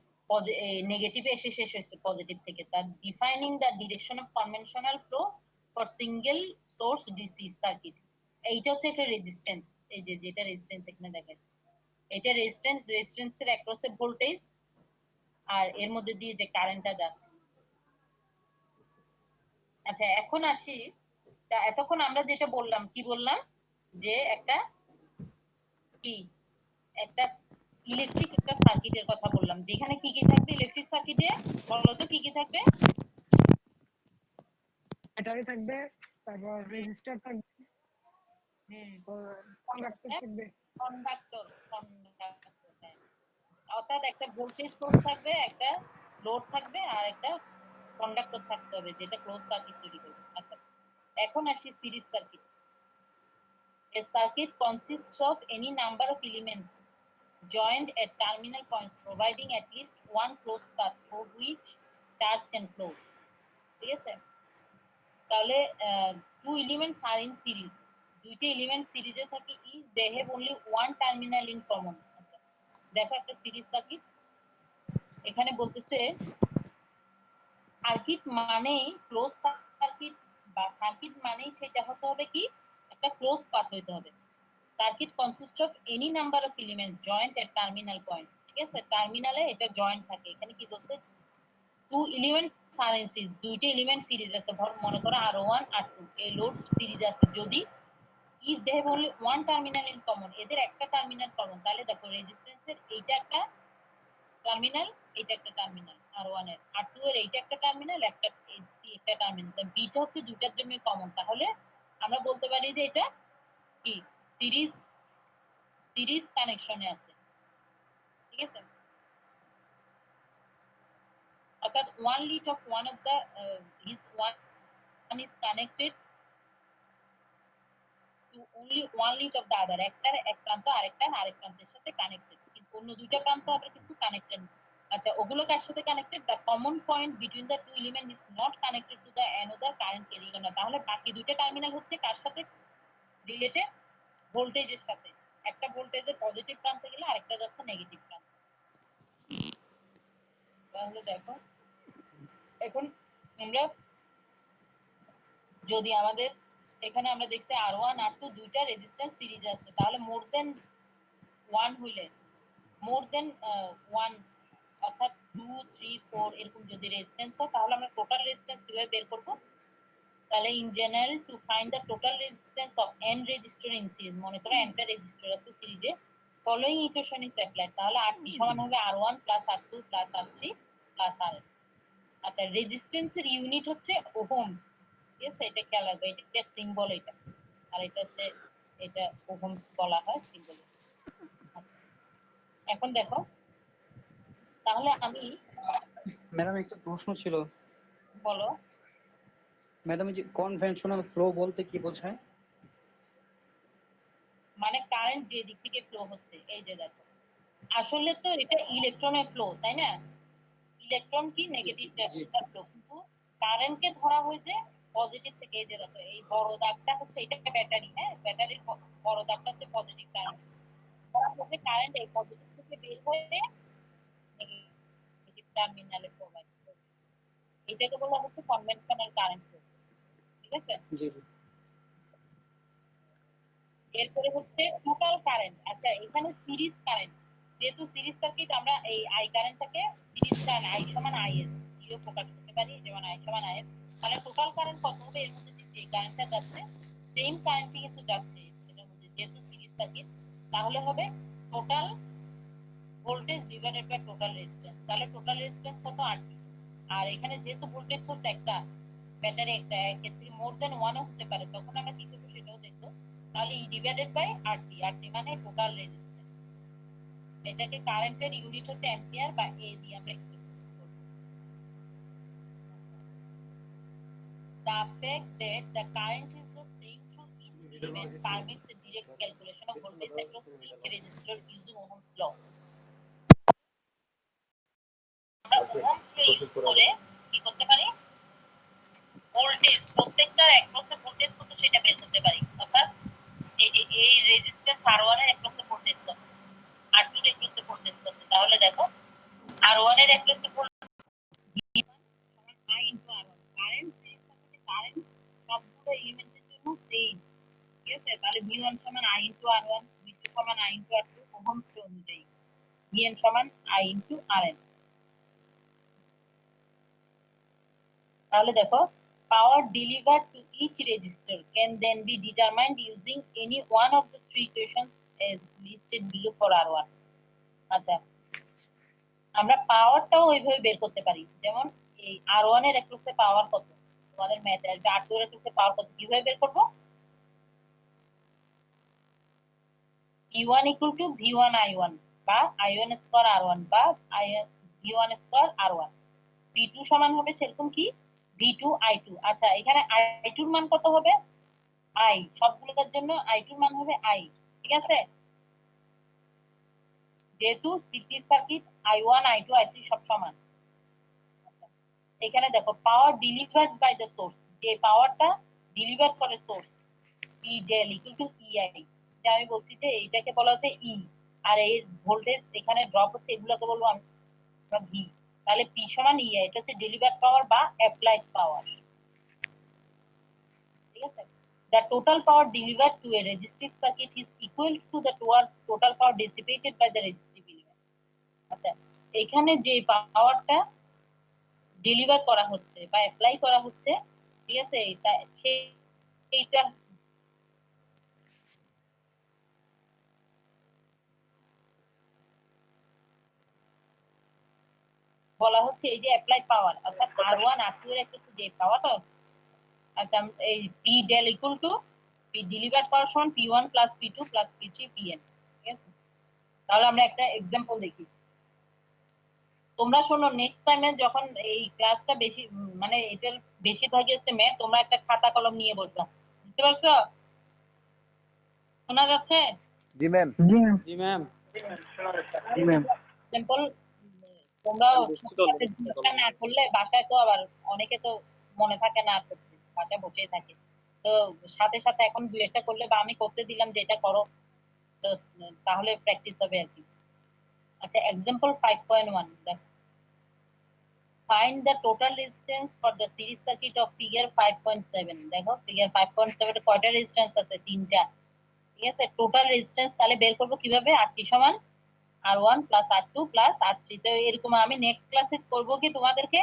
নেগেটিভে এসে শেষ হয়েছে পজিটিভ থেকে। তার defining the direction of conventional flow for single source DC circuit. এইটা হচ্ছে একটা রেজিস্ট্যান্স, এই যে যেটা রেজিস্ট্যান্স এখানে দেখা, এটা রেজিস্ট্যান্স, রেজিস্ট্যান্সের অ্যাক্রসে ভোল্টেজ, আর এর মধ্যে দিয়ে যে কারেন্টটা যাচ্ছে। আচ্ছা এখন আসি, এতক্ষণ আমরা যেটা বললাম কি বললাম, যে একটা কি একটা ইলেকট্রিক একটা সার্কিটের কথা বললাম, যেখানে কি কি থাকবে ইলেকট্রিক সার্কিটে, বলো তো কি কি থাকবে? ব্যাটারি থাকবে, তারপর রেজিস্টার থাকবে, হুম, কন্ডাক্টর থাকবে। কন্ডাক্টর, অর্থাৎ একটা ভোল্টেজ সোর্স থাকবে, একটা লোড থাকবে, আর একটা কন্ডাক্টর থাকতে হবে যেটা ক্লোজ সার্কিট তৈরি করবে। আচ্ছা এখন আসি series circuit. A circuit consists of any number of elements joined at terminal points providing at least one closed path through which charge can flow। ঠিক আছে, তাহলে two elements are in series, দুইটা element সিরিজে থাকে, if they have only one terminal in common। দেখো একটা series circuit, এখানে বলতেছে সার্কিট মানেই ক্লোজ সার্কিট, বা সার্কিট মানেই সেটা হতে হবে কি একটা ক্লোজ পাথ হইতে হবে। Circuit consist of any number of element joint at terminal points. ঠিক আছে, টার্মিনালে এটা জয়েন্ট থাকে। এখানে কি বলছে, two element are in series, দুইটা এলিমেন্ট সিরিজ আছে, ধর মনে করো R1 R2 এই লোড সিরিজ আছে, যদি if they have only one terminal in common, এদের একটা টার্মিনাল কমন, তাহলে দেখো রেজিস্ট্যান্সের এইটা একটা টার্মিনাল, এটা একটা টার্মিনাল R1 এর, R2 এর এইটা একটা টার্মিনাল, একটা সি একটা টার্মিনাল, বিটা হচ্ছে দুইটার জন্য কমন, তাহলে আমরা বলতে পারি যে এটা কি সিরিজ সিরিজ কানেকশনে আছে। ঠিক আছে, অর্থাৎ one lead of one of the is one is connected to only one lead of the other, একটার এক প্রান্ত আরেক প্রান্তের সাথে কানেক্টেড, কিন্তু অন্য দুইটা প্রান্ত আবার কিন্তু কানেক্টেড। আচ্ছা ওগুলো কার সাথে connected? The common point between the two element is not connected to the another current carrying one. তাহলে বাকি দুইটা টার্মিনাল হচ্ছে কার সাথে রিলেটেড? ভোল্টেজের সাথে। একটা ভোল্টেজের পজিটিভ প্রান্তে গেলে আরেকটা যাচ্ছে নেগেটিভ প্রান্তে। তাহলে দেখো এখন আমরা যদি আমাদের এখানে আমরা দেখছি R1 R2 দুইটা রেজিস্ট্যান্স সিরিজ আছে, তাহলে মোর দেন ওয়ান হইলে, মোর দেন ওয়ান অর্থাৎ 2 3 4 এরকম যদি রেজিস্ট্যান্স হয়, তাহলে আমরা টোটাল রেজিস্ট্যান্স কিভাবে বের করব? তাহলে in general to find the total resistance of n resistor in series, মনে করো n টা রেজিস্টর আছে সিরিজে, ফলোইং ইকুয়েশন ইজ অ্যাপ্লাইড, তাহলে RT সমান হবে R1 R2 R3 RN। আচ্ছা রেজিস্ট্যান্সের ইউনিট হচ্ছে ওহমস। ঠিক আছে, এটা খেয়াল রাখবে, এটা সিম্বল, এটা আর এটা হচ্ছে, এটা ওহমস বলা হয় সিম্বল। আচ্ছা এখন দেখো, তাহলে আমি, ম্যাডাম একটা প্রশ্ন ছিল। বলো। ম্যাডাম এই যে কনভেনশনাল ফ্লো বলতে কি বোঝায়? মানে কারেন্ট যে দিক থেকে ফ্লো হচ্ছে, এই যে দেখো আসলে তো এটা ইলেকট্রনের ফ্লো, তাই না? ইলেকট্রন কি নেগেটিভ চার্জটা ফ্লো, কিন্তু কারেন্টকে ধরা হয়েছে পজিটিভ থেকে। এই যে দেখো এই বড় দাগটা হচ্ছে এটা ব্যাটারি, হ্যাঁ ব্যাটারির বড় দাগটা হচ্ছে পজিটিভ কারেন্ট, ধরা হচ্ছে কারেন্ট এই পজিটিভ থেকে বের হয়ে নেগেটিভ টার্মিনালে প্রবাহিত হচ্ছে, এটাকে বলা হচ্ছে কনভেনশনাল কারেন্ট ফ্লো। ঠিক আছে, জি জি। এরপরে হচ্ছে টোটাল কারেন্ট। আচ্ছা এখানে সিরিজ কারেন্ট, যেহেতু সিরিজ সার্কিট আমরা এই আই কারেন্টটাকে সিরিজ কারেন্ট আই সমান আইএস দিয়েও প্রকাশ করতে পারি, যেমন আই সমান আইএস। তাহলে টোটাল কারেন্ট কত হবে? এর মধ্যে যে কারেন্টটা যাচ্ছে সেম কারেন্টই কিন্তু যাচ্ছে এটার মধ্যে, যেহেতু সিরিজ সার্কিট, তাহলে হবে total voltage divided by total resistance. তাহলে টোটাল রেজিস্ট্যান্স কত? আরটি। আর এখানে যেহেতু ভোল্টেজ সোর্স একটা, ব্যাটারি একটা, ক্ষেত্রে মোর দেন ওয়ানও হতে পারে, তখন আমরা কি করবো সেটাও দেখবো। তাহলে E divided by RT, RT মানে টোটাল রেজিস্ট্যান্স। এটাকে কারেন্টের ইউনিট হচ্ছে অ্যাম্পিয়ার বা এ দিয়ে আমরা এক্সপ্রেস করব। The fact that the current is the same through each element permits a direct calculation of voltage across each resistor using Ohm's law। আমরা Ohm's law use করে কি করতে পারি? ভোল্টেজ প্রত্যেকটার অ্যাক্রসে ভোল্টেজ কত সেটা বের করতে পারি। অর্থাৎ এই রেজিস্ট্যান্স R1 এর অ্যাক্রসে ভোল্টেজ কত, R2 এর অ্যাক্রসে ভোল্টেজ কত, তাহলে দেখো R1 এর অ্যাক্রসে ভোল্টেজ V1 সমান I into R1। Current series সার্কিটে কারেন্ট সবগুলো এলিমেন্টের জন্য সেম। ঠিক আছে, তাহলে V1 সমান I ইনটু R1, V2 সমান I into R2 Ohm's law অনুযায়ী, Vn সমান I ইনটু Rn। তাহলে দেখো power delivered to each register can then be determined using any one of the three equations as listed below for R1. আচ্ছা, আমরা পাওয়ারটাও ওইভাবে বের করতে পারি, যেমন এই R1 এর অ্যাক্রসে পাওয়ার কত, তোমাদের ম্যাথে আসবে R2 এর অ্যাক্রসে পাওয়ার কত, কিভাবে বের করবো? P1 equal to V1 I1 বা I1 স্কয়ার R1 বা V1 স্কয়ার R1। P2 সমান হবে সেরকম কি V2 I2। আচ্ছা, এখানে I2 এর মান কত হবে? I, সবগুলোর জন্য I2 এর মান হবে I, ঠিক আছে? যেহেতু city circuit I1 I2 I3 সব সমান। এখানে দেখো পাওয়ার ডেলিভার্ড বাই দ্য সোর্স, যে পাওয়ারটা ডেলিভার করে source, P del equal to EI, যে আমি বলছি যে এইটাকে বলা হচ্ছে E, আর এই ভোল্টেজ এখানে ড্রপ হচ্ছে এগুলোকে বলবো আমরা V। তাহলে P সমান EI, এটা হচ্ছে ডেলিভার্ড পাওয়ার বা অ্যাপ্লাইড পাওয়ার, ঠিক আছে? The total power delivered to a resistive circuit is equal to the total power dissipated by the resistive element। আচ্ছা, এখানে যে পাওয়ারটা ডেলিভার করা হচ্ছে বা অ্যাপ্লাই করা হচ্ছে, ঠিক আছে, সেইটা বলা হচ্ছে এই যে অ্যাপ্লাইড পাওয়ার, অর্থাৎ R1 R2 এর একটা যে পাওয়ারটা। আচ্ছা, এই P del equal to P deliver power সমান P1 plus P2 plus P3 Pn, ঠিক আছে? তাহলে আমরা একটা एग्जांपल দেখি। তোমরা শোনো, নেক্সট টাইমে যখন এই ক্লাসটা বেশি মানে এটার বেশিরভাগই হচ্ছে ম্যাথ, তোমরা একটা খাতা কলম নিয়ে বসবা, বুঝতে পারছো? শোনা যাচ্ছে? জি ম্যাম। জি ম্যাম। জি ম্যাম। জি ম্যাম। সিম্পল, তোমরা লিখছি তো already। সাথে না করলে বাসায় তো আবার অনেকে তো মনে থাকে না করতে, বাসায় বসেই থাকে, তো সাথে সাথে এখন দুই একটা করলে বা আমি করতে দিলাম যে এটা করো, তো তাহলে প্র্যাকটিস হবে আর কি। আচ্ছা, एग्जांपल 5.1 দেখো, find the total resistance for the series circuit of figure 5.7। দেখো ফিগার 5.7 এ কয়টা রেজিস্ট্যান্স আছে? তিনটা, ঠিক আছে? টোটাল রেজিস্ট্যান্স তাহলে বের করব কিভাবে? RT সমান R1 plus R2 plus R3। তো এরকম আমি নেক্সট ক্লাসে করব কি তোমাদেরকে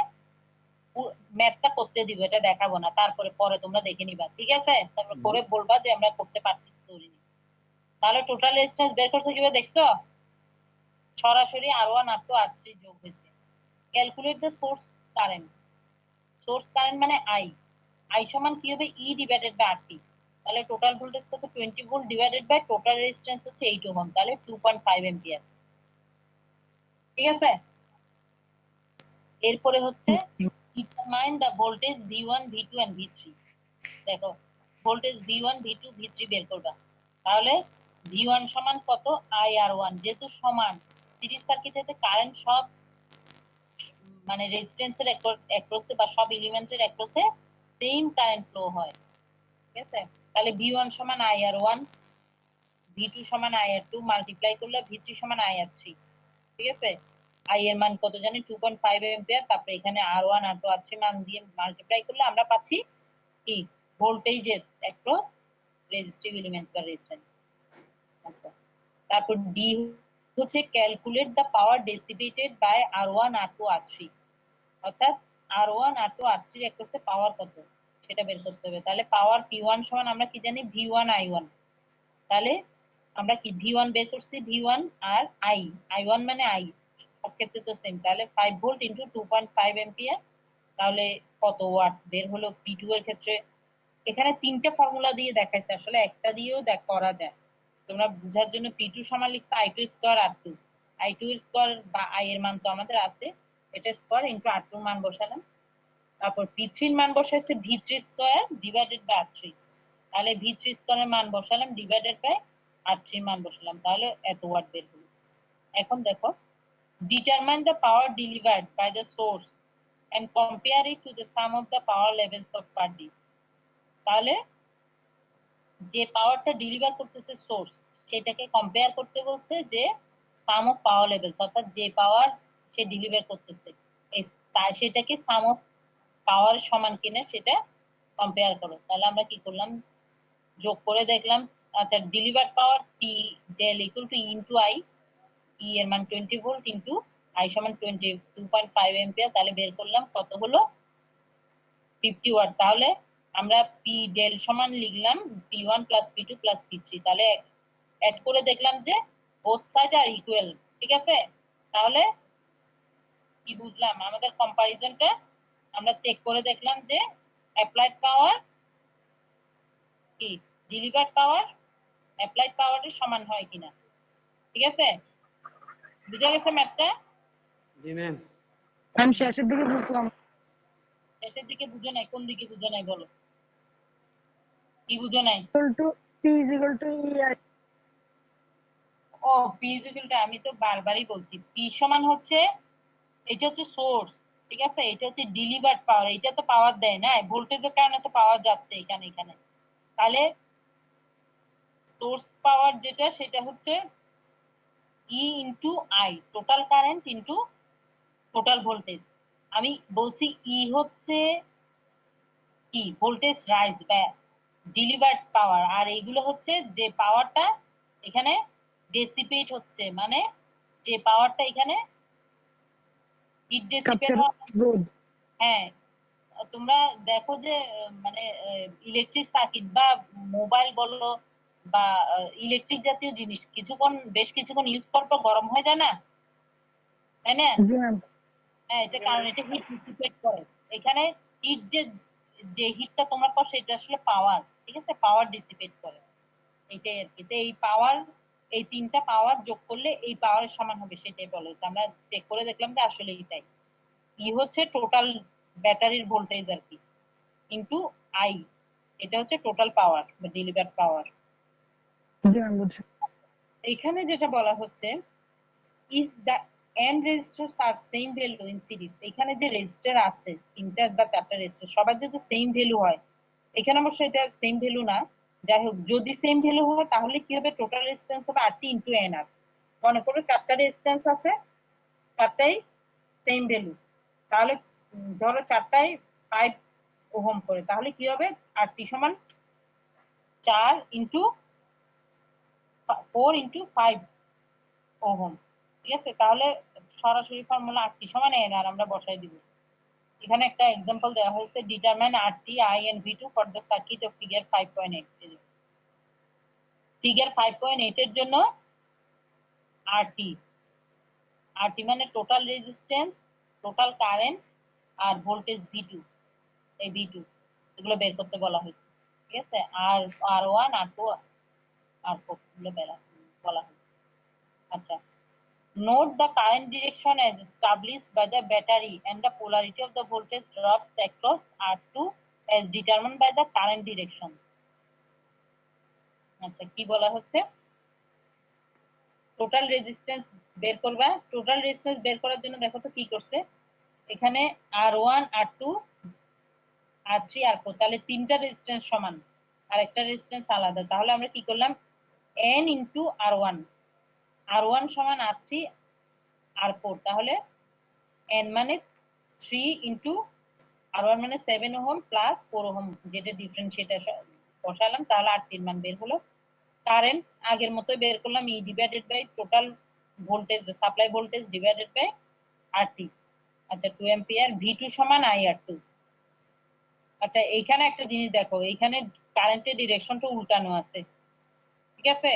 ম্যাথটা করতে দিব, এটা দেখাবো না, তারপরে পরে তোমরা দেখে নিবা, ঠিক আছে? তারপর করে বলবা যে আমরা করতে পারছি কি করিনি। তাহলে টোটাল রেজিস্ট্যান্স বের করছো কিভাবে দেখছো? সরাসরি R1 R2 R3 যোগ হয়েছে। Calculate the source current. Source current মানে I সমান কি হবে? E divided by RT। তাহলে টোটাল ভোল্টেজ কত? 20 volt divided by total resistance হচ্ছে 8 ওহম, তাহলে 2.5 এম্পিয়ার, ঠিক আছে? এরপরে হচ্ছে determine the voltage V1 V2 and V3। দেখো ভোল্টেজ V1 V2 V3 বের করবা, তাহলে V1 সমান কত? IR1, যেহেতু সমান সিরিজ সার্কিটেতে কারেন্ট সব মানে রেজিস্ট্যান্সের অ্যাক্রসে বা সব এলিমেন্টের অ্যাক্রসে সেম কারেন্ট ফ্লো হয়, ঠিক আছে? তাহলে V1 সমান IR1, V2 সমান IR2 মাল্টিপ্লাই করলে V3 সমান IR3, ঠিক আছে? I এর মান কত জানি? 2.5 এম্পিয়ার। তারপরে এখানে R1 R2 R3 মান দিয়ে মাল্টিপ্লাই করলে আমরা পাচ্ছি কি? ভোল্টেজেস অ্যাক্রস রেজিস্টিভ এলিমেন্ট বা রেজিস্ট্যান্স। আচ্ছা, তারপর ডি হচ্ছে calculate the power dissipated by R1 R2 R3, অর্থাৎ R1 R2 R3 এর অ্যাক্রসে পাওয়ার কত সেটা বের করতে হবে। তাহলে পাওয়ার P1 সমান আমরা কি জানি? V1 I1। তাহলে আমরা কি V1 বের করছি? V1 আর I1 মানে I, সব ক্ষেত্রে তো সেম। তাহলে 5 ভোল্ট ইনটু 2.5 এম্পিয়ার, তাহলে কত ওয়াট বের হলো P2 এর ক্ষেত্রে? এখানে তিনটা ফর্মুলা দিয়ে দেখাইছে, আসলে একটা দিয়েও করা যায়। তোমরা বুঝার জন্য P2 সমান লিখছে I2 স্কয়ার R2, I2 এর স্কয়ার বা I এর মান তো আমাদের আছে, এটা স্কয়ার ইনটু R2 এর মান বসালাম, তারপর P3 এর মান বসাইছে V3 square divided by R3, তাহলে V3 স্কয়ারের মান বসালাম ডিভাইডেড বাই R3 এর মান বসালাম, তাহলে এত ওয়াট বের হলো। এখন দেখো, determine the power delivered by the source and compare it to the sum of the power levels of per D। তাহলে যে পাওয়ারটা ডেলিভার করতেছে সোর্স, সেটাকে কম্পেয়ার করতে বলছে যে সাম অফ পাওয়ার লেভেলস, অর্থাৎ যে পাওয়ার সে ডেলিভার করতেছে সেটাকে সাম অফ পাওয়ার সমান কিনা সেটা কম্পেয়ার করো। তাহলে আমরা কি করলাম? যোগ করে দেখলাম। আচ্ছা, deliver power P del equal to E into I, E এর মান 20 ভোল্ট ইনটু I সমান 2.5 এম্পিয়ার, তাহলে বের করলাম কত হলো? 50 ওয়াট। তাহলে আমরা পি ডেল সমান লিখলাম P1 plus P2 plus P3। তাহলে অ্যাড করে দেখলাম যে বোথ সাইড আর ইকুয়াল। ঠিক আছে, তাহলে কি বুঝলাম, আমাদের কম্পারিজনটা আমরা চেক করে দেখলাম যে অ্যাপ্লাইড পাওয়ার কি ডেলিভার্ড পাওয়ার অ্যাপ্লাইড পাওয়ারের সমান হয় কিনা। ঠিক আছে, বুঝা গেছে ম্যাথটা? জি ম্যাম। ম্যাম শেষের দিকে বুঝলাম। শেষের দিকে বুঝো নাই? কোন দিকে বুঝো নাই বলো, কি বুঝো নাই? P is equal to EI. ও পি ইকুয়ালটা আমি তো বারবারই বলছি, পি সমান হচ্ছে এটা হচ্ছে সোর্স। ঠিক আছে, এটা হচ্ছে ডেলিভার্ড পাওয়ার। এটা তো পাওয়ার দেয় না, ভোল্টেজের কারণে তো পাওয়ার যাচ্ছে এখানে এখানে। তাহলে সোর্স পাওয়ার যেটা সেটা হচ্ছে E into I, total current into total voltage. আমি বলছি ই হচ্ছে কি ভোল্টেজ রাইজ বা ডেলিভার্ড পাওয়ার, আর এইগুলো হচ্ছে যে পাওয়ারটা এখানে ডেসিপেট হচ্ছে, মানে যে পাওয়ারটা এখানে হিট ডেসিপেট Capture হওয়া। road. হ্যাঁ, তোমরা দেখো যে মানে ইলেকট্রিক সার্কিট বা মোবাইল বলো বা ইলেকট্রিক জাতীয় জিনিস বেশ কিছুক্ষণ ইউজ করার পর গরম হয়ে যায় না, তাই না? জি ম্যাম। হ্যাঁ, এটা কারণ এটা হিট ডিসিপেট করে। এখানে হিট যে হিটটা তোমরা পাও সেটা আসলে পাওয়ার। ঠিক আছে, পাওয়ার ডিসিপেট করে, এটাই আর কি। তো এই পাওয়ার, এই তিনটা পাওয়ার যোগ করলে এই পাওয়ারের সমান হবে, সেটাই বলে। তো আমরা চেক করে দেখলাম যে আসলে এটাই ই হচ্ছে টোটাল ব্যাটারির ভোল্টেজ আর কি, ইনটু আই, এটা হচ্ছে টোটাল পাওয়ার বা ডেলিভার্ড পাওয়ার। জি ম্যাম বুঝছি। এখানে যেটা বলা হচ্ছে if the n registers are same value in series, এখানে যে রেজিস্টার আছে তিনটা বা চারটা রেজিস্টার সবার যদি সেম ভ্যালু হয়, এখানে অবশ্য এটা সেম ভ্যালু না, যাই হোক যদি সেম ভ্যালু হয় তাহলে কি হবে, টোটাল রেজিস্ট্যান্স হবে RT ইনটু NR। মনে করো চারটা রেজিস্ট্যান্স আছে, চারটাই সেম ভ্যালু, তাহলে ধরো চারটাই 5 ওহম করে, তাহলে কি হবে RT সমান 4 ইনটু 4 ইনটু 5 ওহম। ঠিক আছে, তাহলে সরাসরি ফর্মুলা RT সমান NR আমরা বসাই দিব। এখানে একটা एग्जांपल দেওয়া হয়েছে, determine RT I and V2 for the circuit of figure 5.8। Figure 5.8 এর জন্য RT মানে টোটাল রেজিস্ট্যান্স, টোটাল কারেন্ট আর ভোল্টেজ V2, এই V2 এগুলো বের করতে বলা হয়েছে। ঠিক আছে, আর R1 R2 R4 এগুলো বলা হয়েছে। আচ্ছা, note the current direction as established by the battery and the polarity of the voltage drops across R2 as determined by the current direction. আচ্ছা, কি বলা হচ্ছে, টোটাল রেজিস্ট্যান্স বের করবা। টোটাল রেজিস্ট্যান্স বের করার জন্য দেখো তো কি করছে, এখানে R1 R2 R3 R4, তাহলে তিনটা রেজিস্ট্যান্স সমান আর একটা রেজিস্ট্যান্স আলাদা। তাহলে আমরা কি করলাম, n ইনটু R1 সমান R3 R4, তাহলে n মানে 3 ইনটু R1 মানে 7 ওহম প্লাস 4 ওহম, যেটা ডিফারেন্সিয়েটর বসালাম, তাহলে R3 এর মান বের হলো। কারেন্ট আগের মতোই বের করলাম, E divided by total voltage, supply voltage divided by RT। আচ্ছা, 2 এম্পিয়ার। V2 সমান IR2। আচ্ছা, এইখানে একটা জিনিস দেখো, এইখানে কারেন্টের ডিরেকশনটা উল্টানো আছে। ঠিক আছে,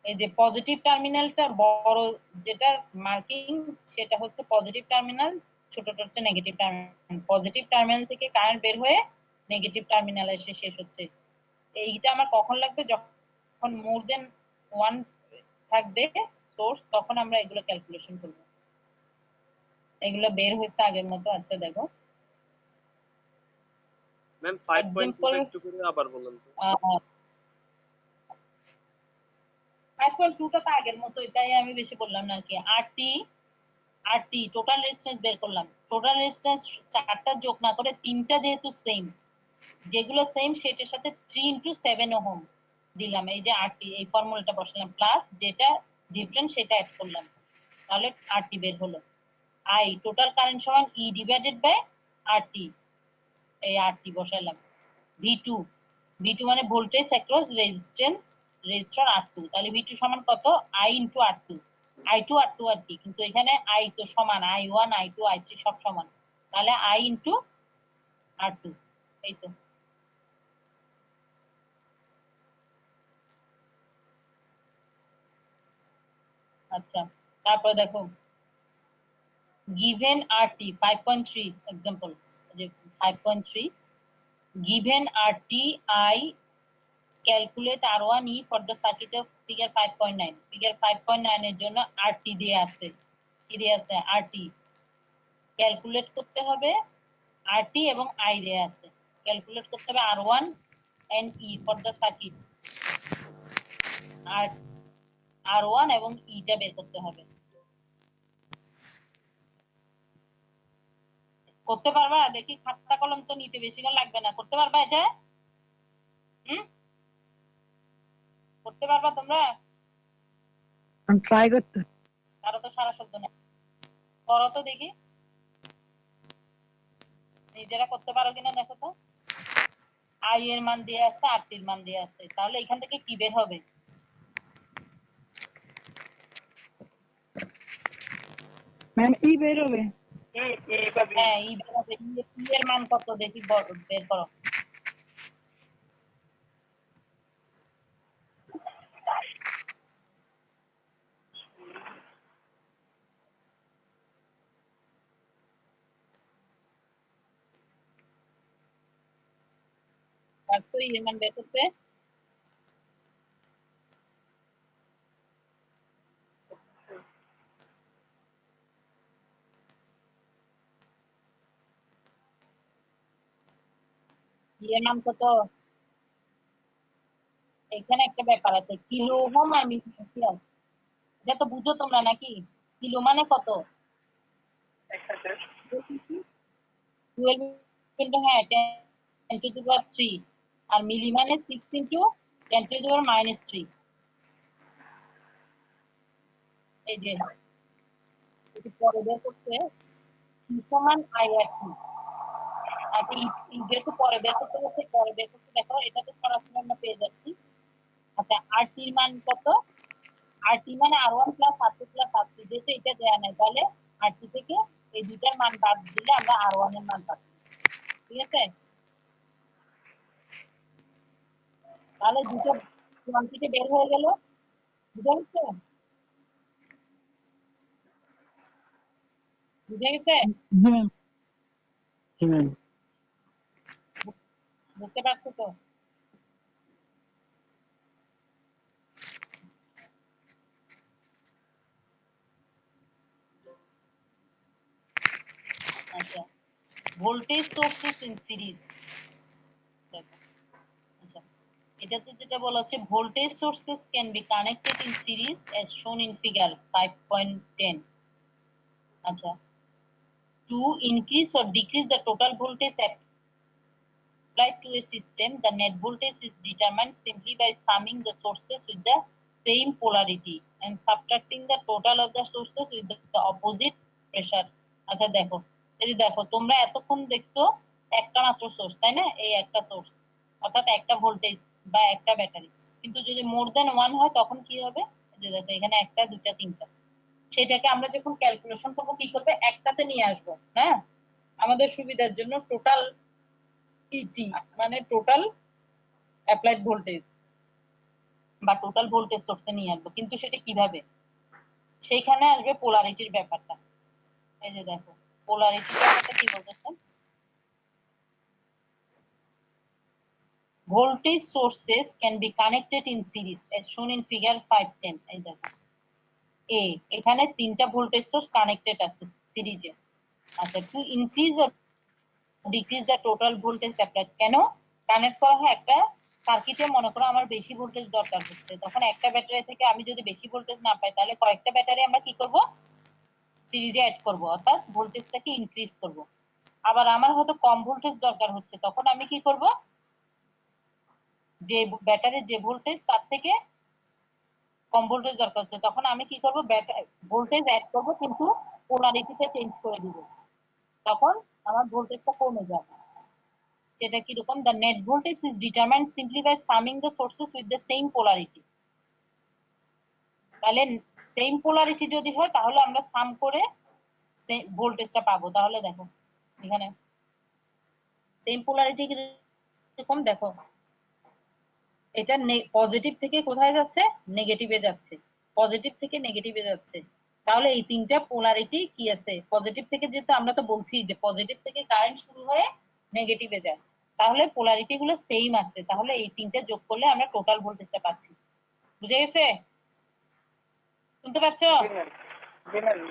এই যে পজিটিভ টার্মিনালটা বড় যেটা মার্কিং সেটা হচ্ছে পজিটিভ টার্মিনাল, ছোটটা হচ্ছে নেগেটিভ টার্মিনাল। পজিটিভ টার্মিনাল থেকে কারেন্ট বের হয়ে নেগেটিভ টার্মিনালে এসে শেষ হচ্ছে। এইটা আমার কখন লাগবে, যখন মোর দেন 1 থাকবে সোর্স, তখন আমরা এগুলো ক্যালকুলেশন করব। এগুলো বের হয়েছে আগের মতো। আচ্ছা দেখো, ম্যাম 5.2 এক্সাম্পল একটু করে আবার বলেন তো। 5.2টা তো আগের মতো, এটাই আমি বেশি বললাম না আর কি। RT টোটাল রেজিস্ট্যান্স বের করলাম। টোটাল রেজিস্ট্যান্স চারটা যোগ না করে তিনটা যেহেতু সেম, যেগুলো সেম সেটার সাথে 3 ইনটু 7 ওহম দিলাম, এই যে RT, এই ফর্মুলাটা বসালাম, প্লাস যেটা ডিফারেন্স সেটা অ্যাড করলাম, তাহলে RT বের হলো। I টোটাল কারেন্ট সমান E ডিভাইডেড বাই RT, এই RT বসালাম। V2 মানে ভোল্টেজ অ্যাক্রস রেজিস্টর R2, তাহলে V2 সমান কত, I into R2। I2 R2 আর কি, কিন্তু এখানে I তো সমান I1 I2 I3 সব সমান, তাহলে I ইনটু R2। এই তো আচ্ছা, তারপর দেখো given RT 5.3 example, যে 5.3 given RT I calculate R1E for the circuit of figure 5.9 figure 5.9 এর জন্য RT দিয়ে আছে, কি দিয়ে আছে RT ক্যালকুলেট করতে হবে, RT এবং I দিয়ে আছে, ক্যালকুলেট করতে হবে R1 and E for the circuit, R R1 এবং E টা বের করতে হবে। করতে পারবা? দেখি খাতা কলম তো নিতে বেশিক্ষণ লাগবে না, করতে পারবা এটা? করতে পারবা তোমরা? আমি ট্রাই করতে। কারো তো সারা শব্দ নেই, করো তো দেখি নিজেরা করতে পারো কিনা দেখো তো। আই এর মান দিয়ে আছে, আর টির মান দিয়ে আছে, তাহলে এখান থেকে কি বের হবে? ম্যাম ই বের হবে। হ্যাঁ ই বের হবে। ই এর মান কত দেখি বের করো। পারছো ই এর মান বের করতে? ই এর মান কত? এখানে একটা ব্যাপার আছে, কিলো ওহম আর মিলিঅ্যাম্পিয়ার, এটা তো বুঝো তোমরা নাকি? কিলো মানে কত? 12 ইন্টু হ্যাঁ 10 টু দি পাওয়ার 3, আর মিলি মানে 6 ইন্টু 10 টু দি পাওয়ার -3। এই যে এটি পরে বের করতে ই সমান আই আর টি, আর যেহেতু পরে বের করতে বলছে, পরে বের করতে দেখো এটা তো সরাসরি আমরা পেয়ে যাচ্ছি। আচ্ছা আর টির মান কত? আর টি মানে R1 plus R2 plus R3, যেহেতু এটা দেয়া নাই তাহলে আর টি থেকে এই দুইটার মান বাদ দিলে আমরা R1 এর মান পাবো, ঠিক আছে? তাহলে দুটো কোয়ান্টিটি বের হয়ে গেল, বুঝা গেছে? বুঝা গেছে? জি ম্যাম। জি ম্যাম। বুঝতে পারছো তো? আচ্ছা, ভোল্টেজ সোর্সেস ইন সিরিজ, আচ্ছা এটাতে যেটা বলা হচ্ছে voltage sources can be connected in series as শোন ইন ফিগার 5.10। আচ্ছা, to increase or decrease the total voltage applied to a system, the net voltage is determined simply by summing the sources with the same polarity and subtracting the total of the sources with the opposite pressure. আচ্ছা দেখো, এই যে দেখো তোমরা এতক্ষণ দেখছো একটা মাত্র সোর্স, তাই না? এই একটা সোর্স অর্থাৎ একটা ভোল্টেজ বা একটা ব্যাটারি, কিন্তু যদি মোর দেন ওয়ান হয় তখন কি হবে? এই যে দেখো এখানে একটা দুটা তিনটা, সেটাকে আমরা যখন ক্যালকুলেশন করবো কি করবে, একটাতে নিয়ে আসবো, হ্যাঁ আমাদের সুবিধার জন্য টোটাল ইটি মানে টোটাল অ্যাপ্লাইড ভোল্টেজ বা টোটাল ভোল্টেজ সোর্সে নিয়ে আসবো, কিন্তু সেটা কিভাবে? সেইখানে আসবে পোলারিটির ব্যাপারটা। এই যে দেখো পোলারিটির ব্যাপারটা কি বলতেছে, voltage sources can be connected in series as shown in figure 5.10। এই দেখো এখানে তিনটা ভোল্টেজ সোর্স কানেক্টেড আছে সিরিজে। আচ্ছা, to increase or decrease the total voltage applied, কেন কানেক্ট করা হয়? একটা সার্কিটে মনে করো আমার বেশি ভোল্টেজ দরকার হচ্ছে, তখন একটা ব্যাটারি থেকে আমি যদি বেশি ভোল্টেজ না পাই তাহলে কয়েকটা ব্যাটারি আমরা কি করব, সিরিজে অ্যাড করব, অর্থাৎ ভোল্টেজটাকে ইনক্রিজ করব। আবার আমার হয়তো কম ভোল্টেজ দরকার হচ্ছে, তখন আমি কি করব, যে ব্যাটারির যে ভোল্টেজ তার থেকে কম ভোল্টেজ দরকার হচ্ছে, তখন আমি কি করব, ভোল্টেজ অ্যাড করব কিন্তু পোলারিটিটা চেঞ্জ করে দিব, তখন আমার ভোল্টেজটা কমে যাবে। সেটা কিরকম? the net voltage is determined simply by summing the sources with the same polarity। তাহলে সেম পোলারিটি যদি হয় তাহলে আমরা সাম করে ভোল্টেজটা পাবো। তাহলে দেখো এখানে সেম পোলারিটি এরকম দেখো, এটা পজিটিভ থেকে কোথায় যাচ্ছে, নেগেটিভে যাচ্ছে, পজিটিভ থেকে নেগেটিভে যাচ্ছে। তাহলে এই তিনটা পোলারিটি কি আছে, পজিটিভ থেকে, যেহেতু আমরা তো বলছি যে পজিটিভ থেকে কারেন্ট শুরু হয়ে নেগেটিভে যায়, তাহলে পোলারিটি গুলো সেম আছে, তাহলে এই তিনটা যোগ করলে আমরা টোটাল ভোল্টেজটা পাচ্ছি। বুঝে গেছে? শুনতে পাচ্ছ?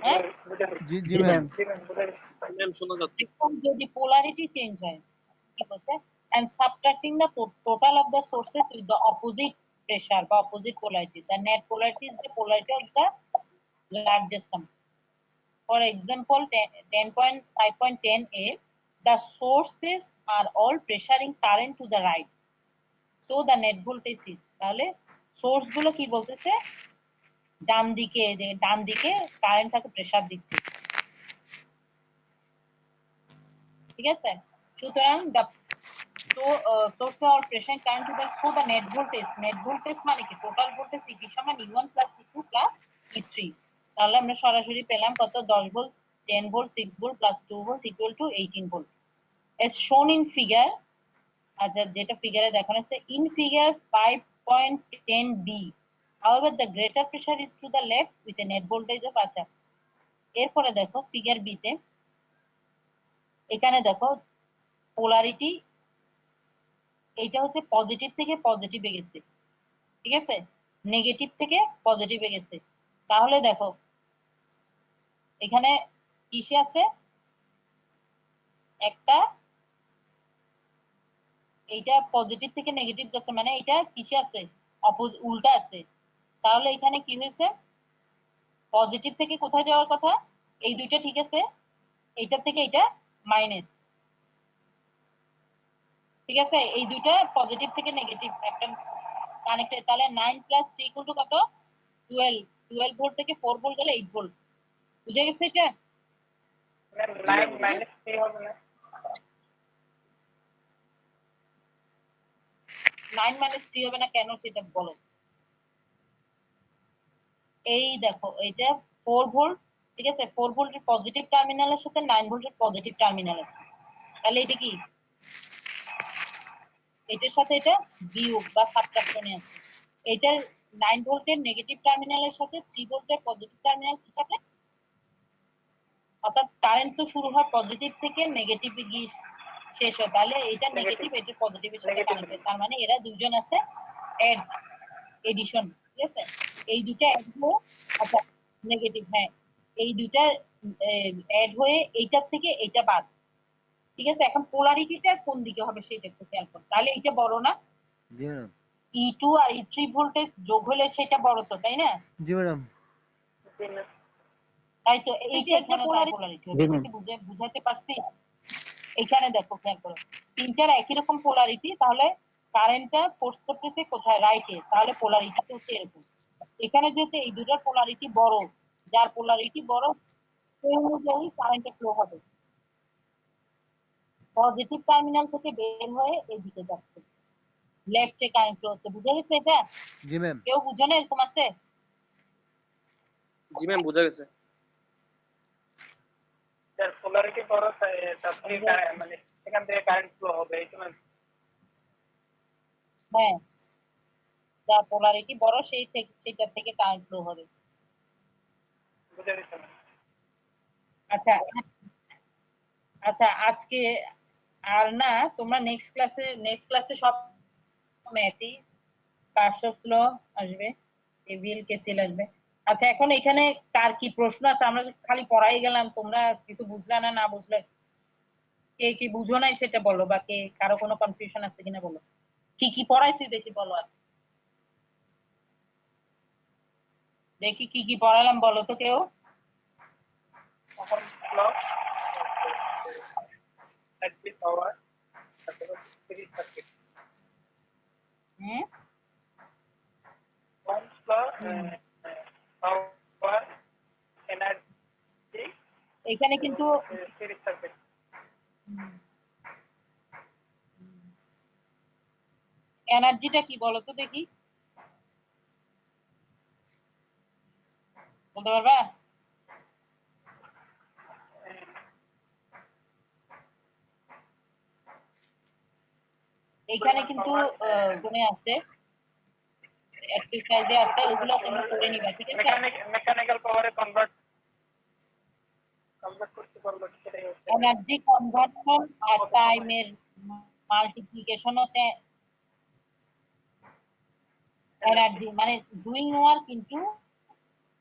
হ্যাঁ, জি জি জি ম্যাম। ম্যাম। ম্যাম শোনা যাচ্ছে। এখন যদি পোলারিটি চেঞ্জ হয় কি বলছে, and subtracting the total of the sources with the opposite pressure বা opposite polarity, the net polarity is the polarity of the largest sum. For example, 10.5.10a, the sources are all pressuring current to the right, so the net voltage is, তাহলে source গুলো কি বলতেছে, ডান দিকে, যে ডান দিকে কারেন্টটাকে pressure দিচ্ছে, ঠিক আছে? সুতরাং the source or pressure current to the, so the net voltage মানে কি, টোটাল ভোল্টেজ ইটি সমান E1 plus E2 plus E3। তাহলে আমরা সরাসরি পেলাম কত, 10 volt, 10 volt, 6 volt plus 2 volt equal to 18 volt, as shown in figure। আচ্ছা, যেটা ফিগারে দেখানো আছে, in figure 5.10b, however the greater pressure is to the left with a net voltage of, আচ্ছা এরপরে দেখো ফিগার বি তে, এখানে দেখো পোলারিটি, এইটা হচ্ছে পজিটিভ থেকে পজিটিভে গেছে, ঠিক আছে, নেগেটিভ থেকে পজিটিভে গেছে। তাহলে দেখো এখানে কিসে আছে, একটা, এইটা পজিটিভ থেকে নেগেটিভ গেছে মানে এটা কিসে আছে, উল্টা আছে। তাহলে এখানে কি হয়েছে, পজিটিভ থেকে কোথায় যাওয়ার কথা, এই দুইটা ঠিক আছে, এইটা থেকে এটা মাইনাস, ঠিক আছে, এই দুইটা পজিটিভ থেকে নেগেটিভ একটা কানেক্টেড। তাহলে 9 প্লাস 3 ইকুয়াল টু কত, 12, 12 ভোল্ট থেকে 4 ভোল্ট গেলে 8 ভোল্ট। বুঝে গেছে এটা? 9 মাইনাস 3 হবে না কেন সেটা বলো। এই দেখো এটা 4 ভোল্ট, ঠিক আছে, 4 ভোল্টের পজিটিভ টার্মিনালের সাথে 9 ভোল্টের পজিটিভ টার্মিনাল আছে, তাহলে এটা কি, এটার সাথে এটা বিয়োগ বা সাবট্রাকশনে আছে। এটার 9 ভোল্টের নেগেটিভ টার্মিনালের সাথে 3 ভোল্টের পজিটিভ টার্মিনাল কি সাথে, অর্থাৎ কারেন্ট তো শুরু হয় পজিটিভ থেকে নেগেটিভে গিয়ে শেষ হয়, তাহলে এটা নেগেটিভ, এটা পজিটিভের সাথে কানেক্টেড, তার মানে এরা দুজন আছে এড, এডিশন, ঠিক আছে, এই দুটো অ্যাড হয়ে, আচ্ছা নেগেটিভ, হ্যাঁ, এই দুটা অ্যাড হয়ে এইটার থেকে এইটা বাদ, ঠিক আছে। এখন পোলারিটিটা কোন দিকে হবে সেটা একটু খেয়াল করো, তাহলে এইটা বড় না, জি ম্যাডাম। E2 আর E3 ভোল্টেজ যোগ হলে সেটা বড় তো, তাই না? জি ম্যাডাম। তাই তো, এইটা একটা পোলারিটি হবে, এটা কি বুঝাতে পারছি? এখানে দেখো খেয়াল করো, তিনটার একই রকম পোলারিটি, তাহলে কারেন্টটা ফোর্স করতেছে কোথায়, রাইটে, তাহলে পোলারিটি হচ্ছে এরকম। এখানে যেহেতু এই দুটার পোলারিটি বড়, যার পোলারিটি বড় সেই অনুযায়ী কারেন্টটা ফ্লো হবে, পজিটিভ টার্মিনাল থেকে বের হয়ে এদিকে যাচ্ছে, লেফটে কারেন্ট ফ্লো হচ্ছে। বুঝে গেছে এটা? জি ম্যাম। কেউ বুঝো না এরকম আছে? জি ম্যাম বোঝা গেছে। যার পোলারিটি বড় তার থেকে মানে সেখান থেকে কারেন্ট ফ্লো হবে, এই সময় হ্যাঁ, যার পোলারিটি বড় সেই সেটার থেকে কারেন্ট ফ্লো হবে। বুঝে দিতে হবে। আচ্ছা আচ্ছা, আজকে আর না, তোমরা নেক্সট ক্লাসে সব ম্যাথই, পার্টস ল আসবে, এভিএল কেসিএল আসবে। আচ্ছা, এখন এখানে কার কি প্রশ্ন আছে, আমরা খালি পড়াই গেলাম, তোমরা কিছু বুঝলা না, না বুঝলে কে কি বুঝো নাই সেটা বলো, বা কে কারো কোনো কনফিউশন আছে কিনা বলো, কি কি পড়াইছি দেখি বলো, আজকে দেখি কি কি পড়ালাম বলো তো কেউ। তখন ফ্লো সার্কিট পাওয়ার, তারপরে সিরিজ সার্কিট হুম, ওহমস ল, পাওয়ার, এনার্জি, এখানে কিন্তু সিরিজ সার্কিট। এনার্জিটা কি বলো তো দেখি, বলতে পারবা? এখানে কিন্তু গুণে আছে, এক্সারসাইজে আছে, ওগুলো তোমরা করে নিবা, ঠিক আছে? মেকানিক্যাল পাওয়ারে কনভার্ট করতে পারবো, সেটাই হচ্ছে এনার্জি কনভার্সন আর টাইমের মাল্টিপ্লিকেশন হচ্ছে এনার্জি, মানে doing work into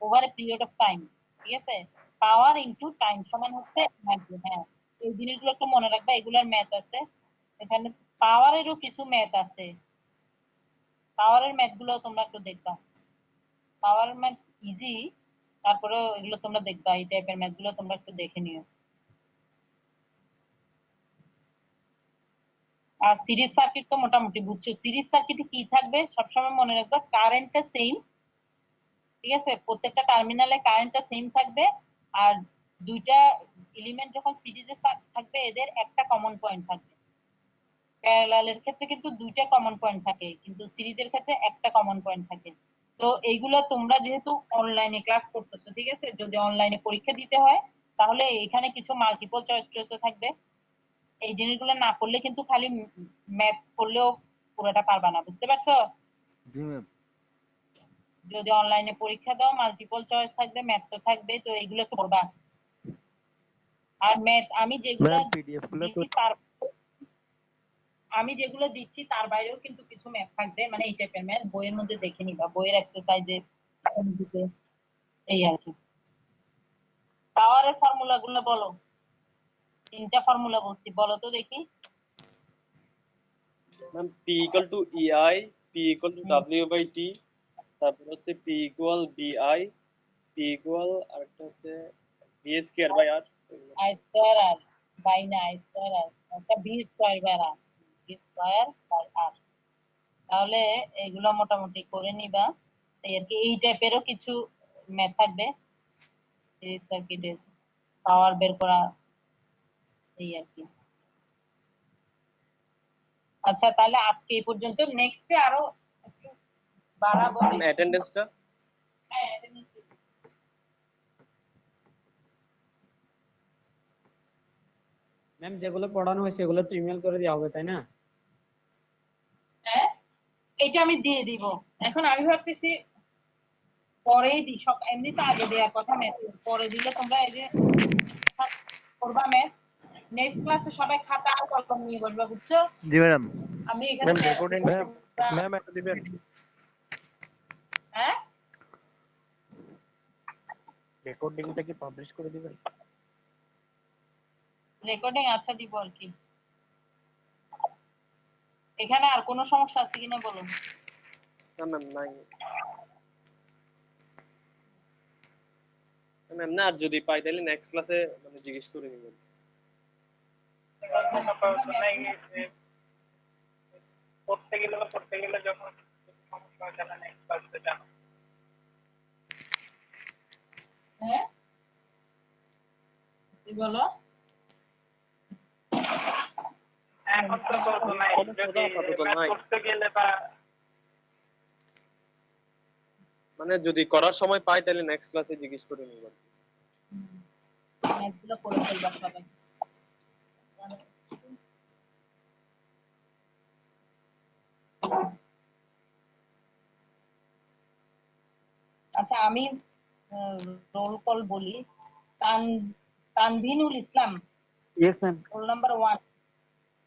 over a period of time, ঠিক আছে? পাওয়ার ইনটু টাইম সমান হচ্ছে এনার্জি। হ্যাঁ, এই জিনিসগুলো একটু মনে রাখবা, এগুলার ম্যাথ আছে এখানে। পাওয়ারেরও কিছু ম্যাথ আছে, পাওয়ারের ম্যাথ গুলো তোমরা একটু দেখবা। পাওয়ার ম্যাথ ইজি, তারপরে এগুলো তোমরা দেখবা, এই টাইপের ম্যাথ গুলো তোমরা একটু দেখে নিও। আর সিরিজ সার্কিট তো মোটামুটি বুঝছো। সিরিজ সার্কিটে কি থাকবে সবসময় মনে রাখবা, কারেন্টটা সেম, ঠিক আছে? প্রত্যেকটা টার্মিনালে কারেন্টটা সেম থাকবে, আর দুইটা এলিমেন্ট যখন সিরিজে থাকবে এদের একটা কমন পয়েন্ট থাকবে। প্যারালালের ক্ষেত্রে কিন্তু দুইটা কমন পয়েন্ট থাকে, কিন্তু সিরিজের ক্ষেত্রে একটা কমন পয়েন্ট থাকে। তো এইগুলো তোমরা যেহেতু অনলাইনে ক্লাস করতেছো, ঠিক আছে? যদি অনলাইনে পরীক্ষা দিতে হয় তাহলে এখানে কিছু মাল্টিপল চয়েস থাকবে। এই জিনিসগুলো না করলে কিন্তু খালি ম্যাথ করলেও পুরোটা পারবা না, বুঝতে পারছো? জি ম্যাম। যদি অনলাইনে পরীক্ষা দাও মাল্টিপল চয়েস থাকবে, ম্যাথ তো থাকবে, তো এগুলো করবা। আর ম্যাথ আমি যেগুলো দিচ্ছি তার বাইরেও কিন্তু কিছু ম্যাথ থাকবে, মানে এই টাইপের ম্যাথ বইয়ের মধ্যে দেখে নিবা, বইয়ের এক্সারসাইজে, এই আর কি। পাওয়ারের ফর্মুলা গুলো বলো, 3টা ফর্মুলা বলছি, বলো তো দেখি। Ma'am P equal to EI, P equal to W by T, তারপর হচ্ছে P equal BI, P equal আরেকটা হচ্ছে V square by R। I square R by না, আই স্কয়ার আর একটা V square by R, V square by R. তাহলে এগুলো মোটামুটি করে নিবা, এই আর কি। এই টাইপেরও কিছু ম্যাথ থাকবে, সিরিজ সার্কিটের পাওয়ার বের করা, এই আর কি। আচ্ছা, তাহলে আজকে এই পর্যন্ত, নেক্সটে আরো একটু বাড়াবো। অ্যাটেন্ডেন্সটা হ্যাঁ, attendance দিবো। ম্যাম যেগুলো পড়ানো হয়েছে এগুলো তো ইমেল করে দেওয়া হবে, তাই না? হ্যাঁ, এটা আমি দিয়ে দিব। এখন আমি ভাবতেছি পরেই দিই, সব এমনি তো আগে দেওয়ার কথা, ম্যাথ পরে দিলে তোমরা এই যে করবা ম্যাথ, নেক্সট ক্লাসে সবাই খাতা আর কলম নিয়ে বসবা, বুঝছো? জি ম্যাডাম। আমি এখানে ম্যাম রেকর্ডিং ম্যাম একটা দিবেন। হ্যাঁ, রেকর্ডিংটা কি পাবলিশ করে দিবেন? রেকর্ডিং আচ্ছা দিব আর কি। এখানে আর কোনো সমস্যা আছে কিনা বলুন। না ম্যাম নাই ম্যাম, না আর যদি পাই তাহলে নেক্সট ক্লাসে মানে জিজ্ঞেস করে নিবেন। করতে গেলে যখন সমস্যা হয় তাহলে নেক্সট ক্লাসে জানো। হ্যাঁ, কি বলো? এখন তো করবো নাই, যদি আপাতত নাই, করতে গেলে বা মানে যদি করার সময় পাই তাহলে নেক্সট ক্লাসে জিজ্ঞেস করে নিবেন। ম্যাথগুলো করে ফেলবা সবাই। আচ্ছা, আমি রোল কল বলি। তান তানভিনুল ইসলাম, Yes, ma'am. Roll number 1।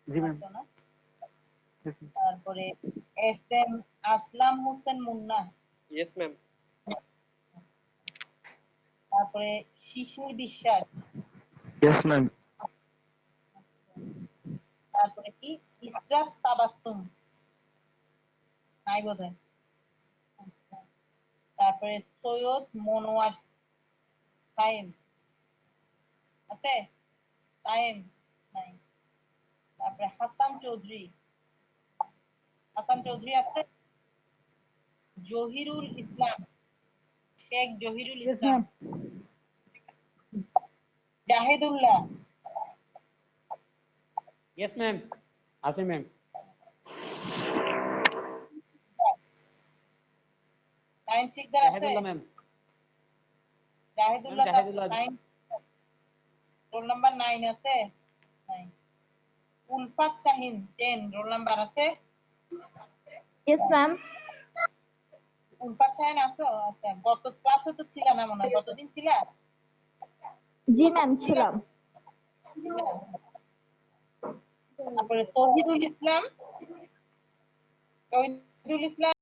জি ম্যাম। তারপরে এস এম আসলাম হোসেন মুন্না, ইয়েস ম্যাম। তারপরে শিশির বিশ্বাস, Yes, ma'am. তারপরে কি ইসরাত তাবাসসুম, নাই বোধহয়। আচ্ছা, তারপরে সৈয়দ মনোয়ার সাইম আছে, সাইম নাই। তারপরে হাসান চৌধুরী, হাসান চৌধুরী আছে। জহিরুল ইসলাম, শেখ জহিরুল Yes, ইসলাম। ma'am. জাহিদুল্লাহ, ইয়েস ম্যাম, আছে ম্যাম। নাইন শিকদার আছে। জাহিদুল্লাহ ম্যাম। জাহিদুল্লাহ আছে, জাহিদুল্লাহ। 9 রোল নাম্বার 9 আছে। 9 উলফা উলফাত শাহিন 10 রোল নাম্বার আছে? Yes ma'am. উলফাত শাহিন আছো? আচ্ছা, গত ক্লাসে তো ছিল না মনে হয়, গতদিন ছিলা? জি ম্যাম ছিলাম। তারপরে তৌহিদুল ইসলাম, তৌহিদুল ইসলাম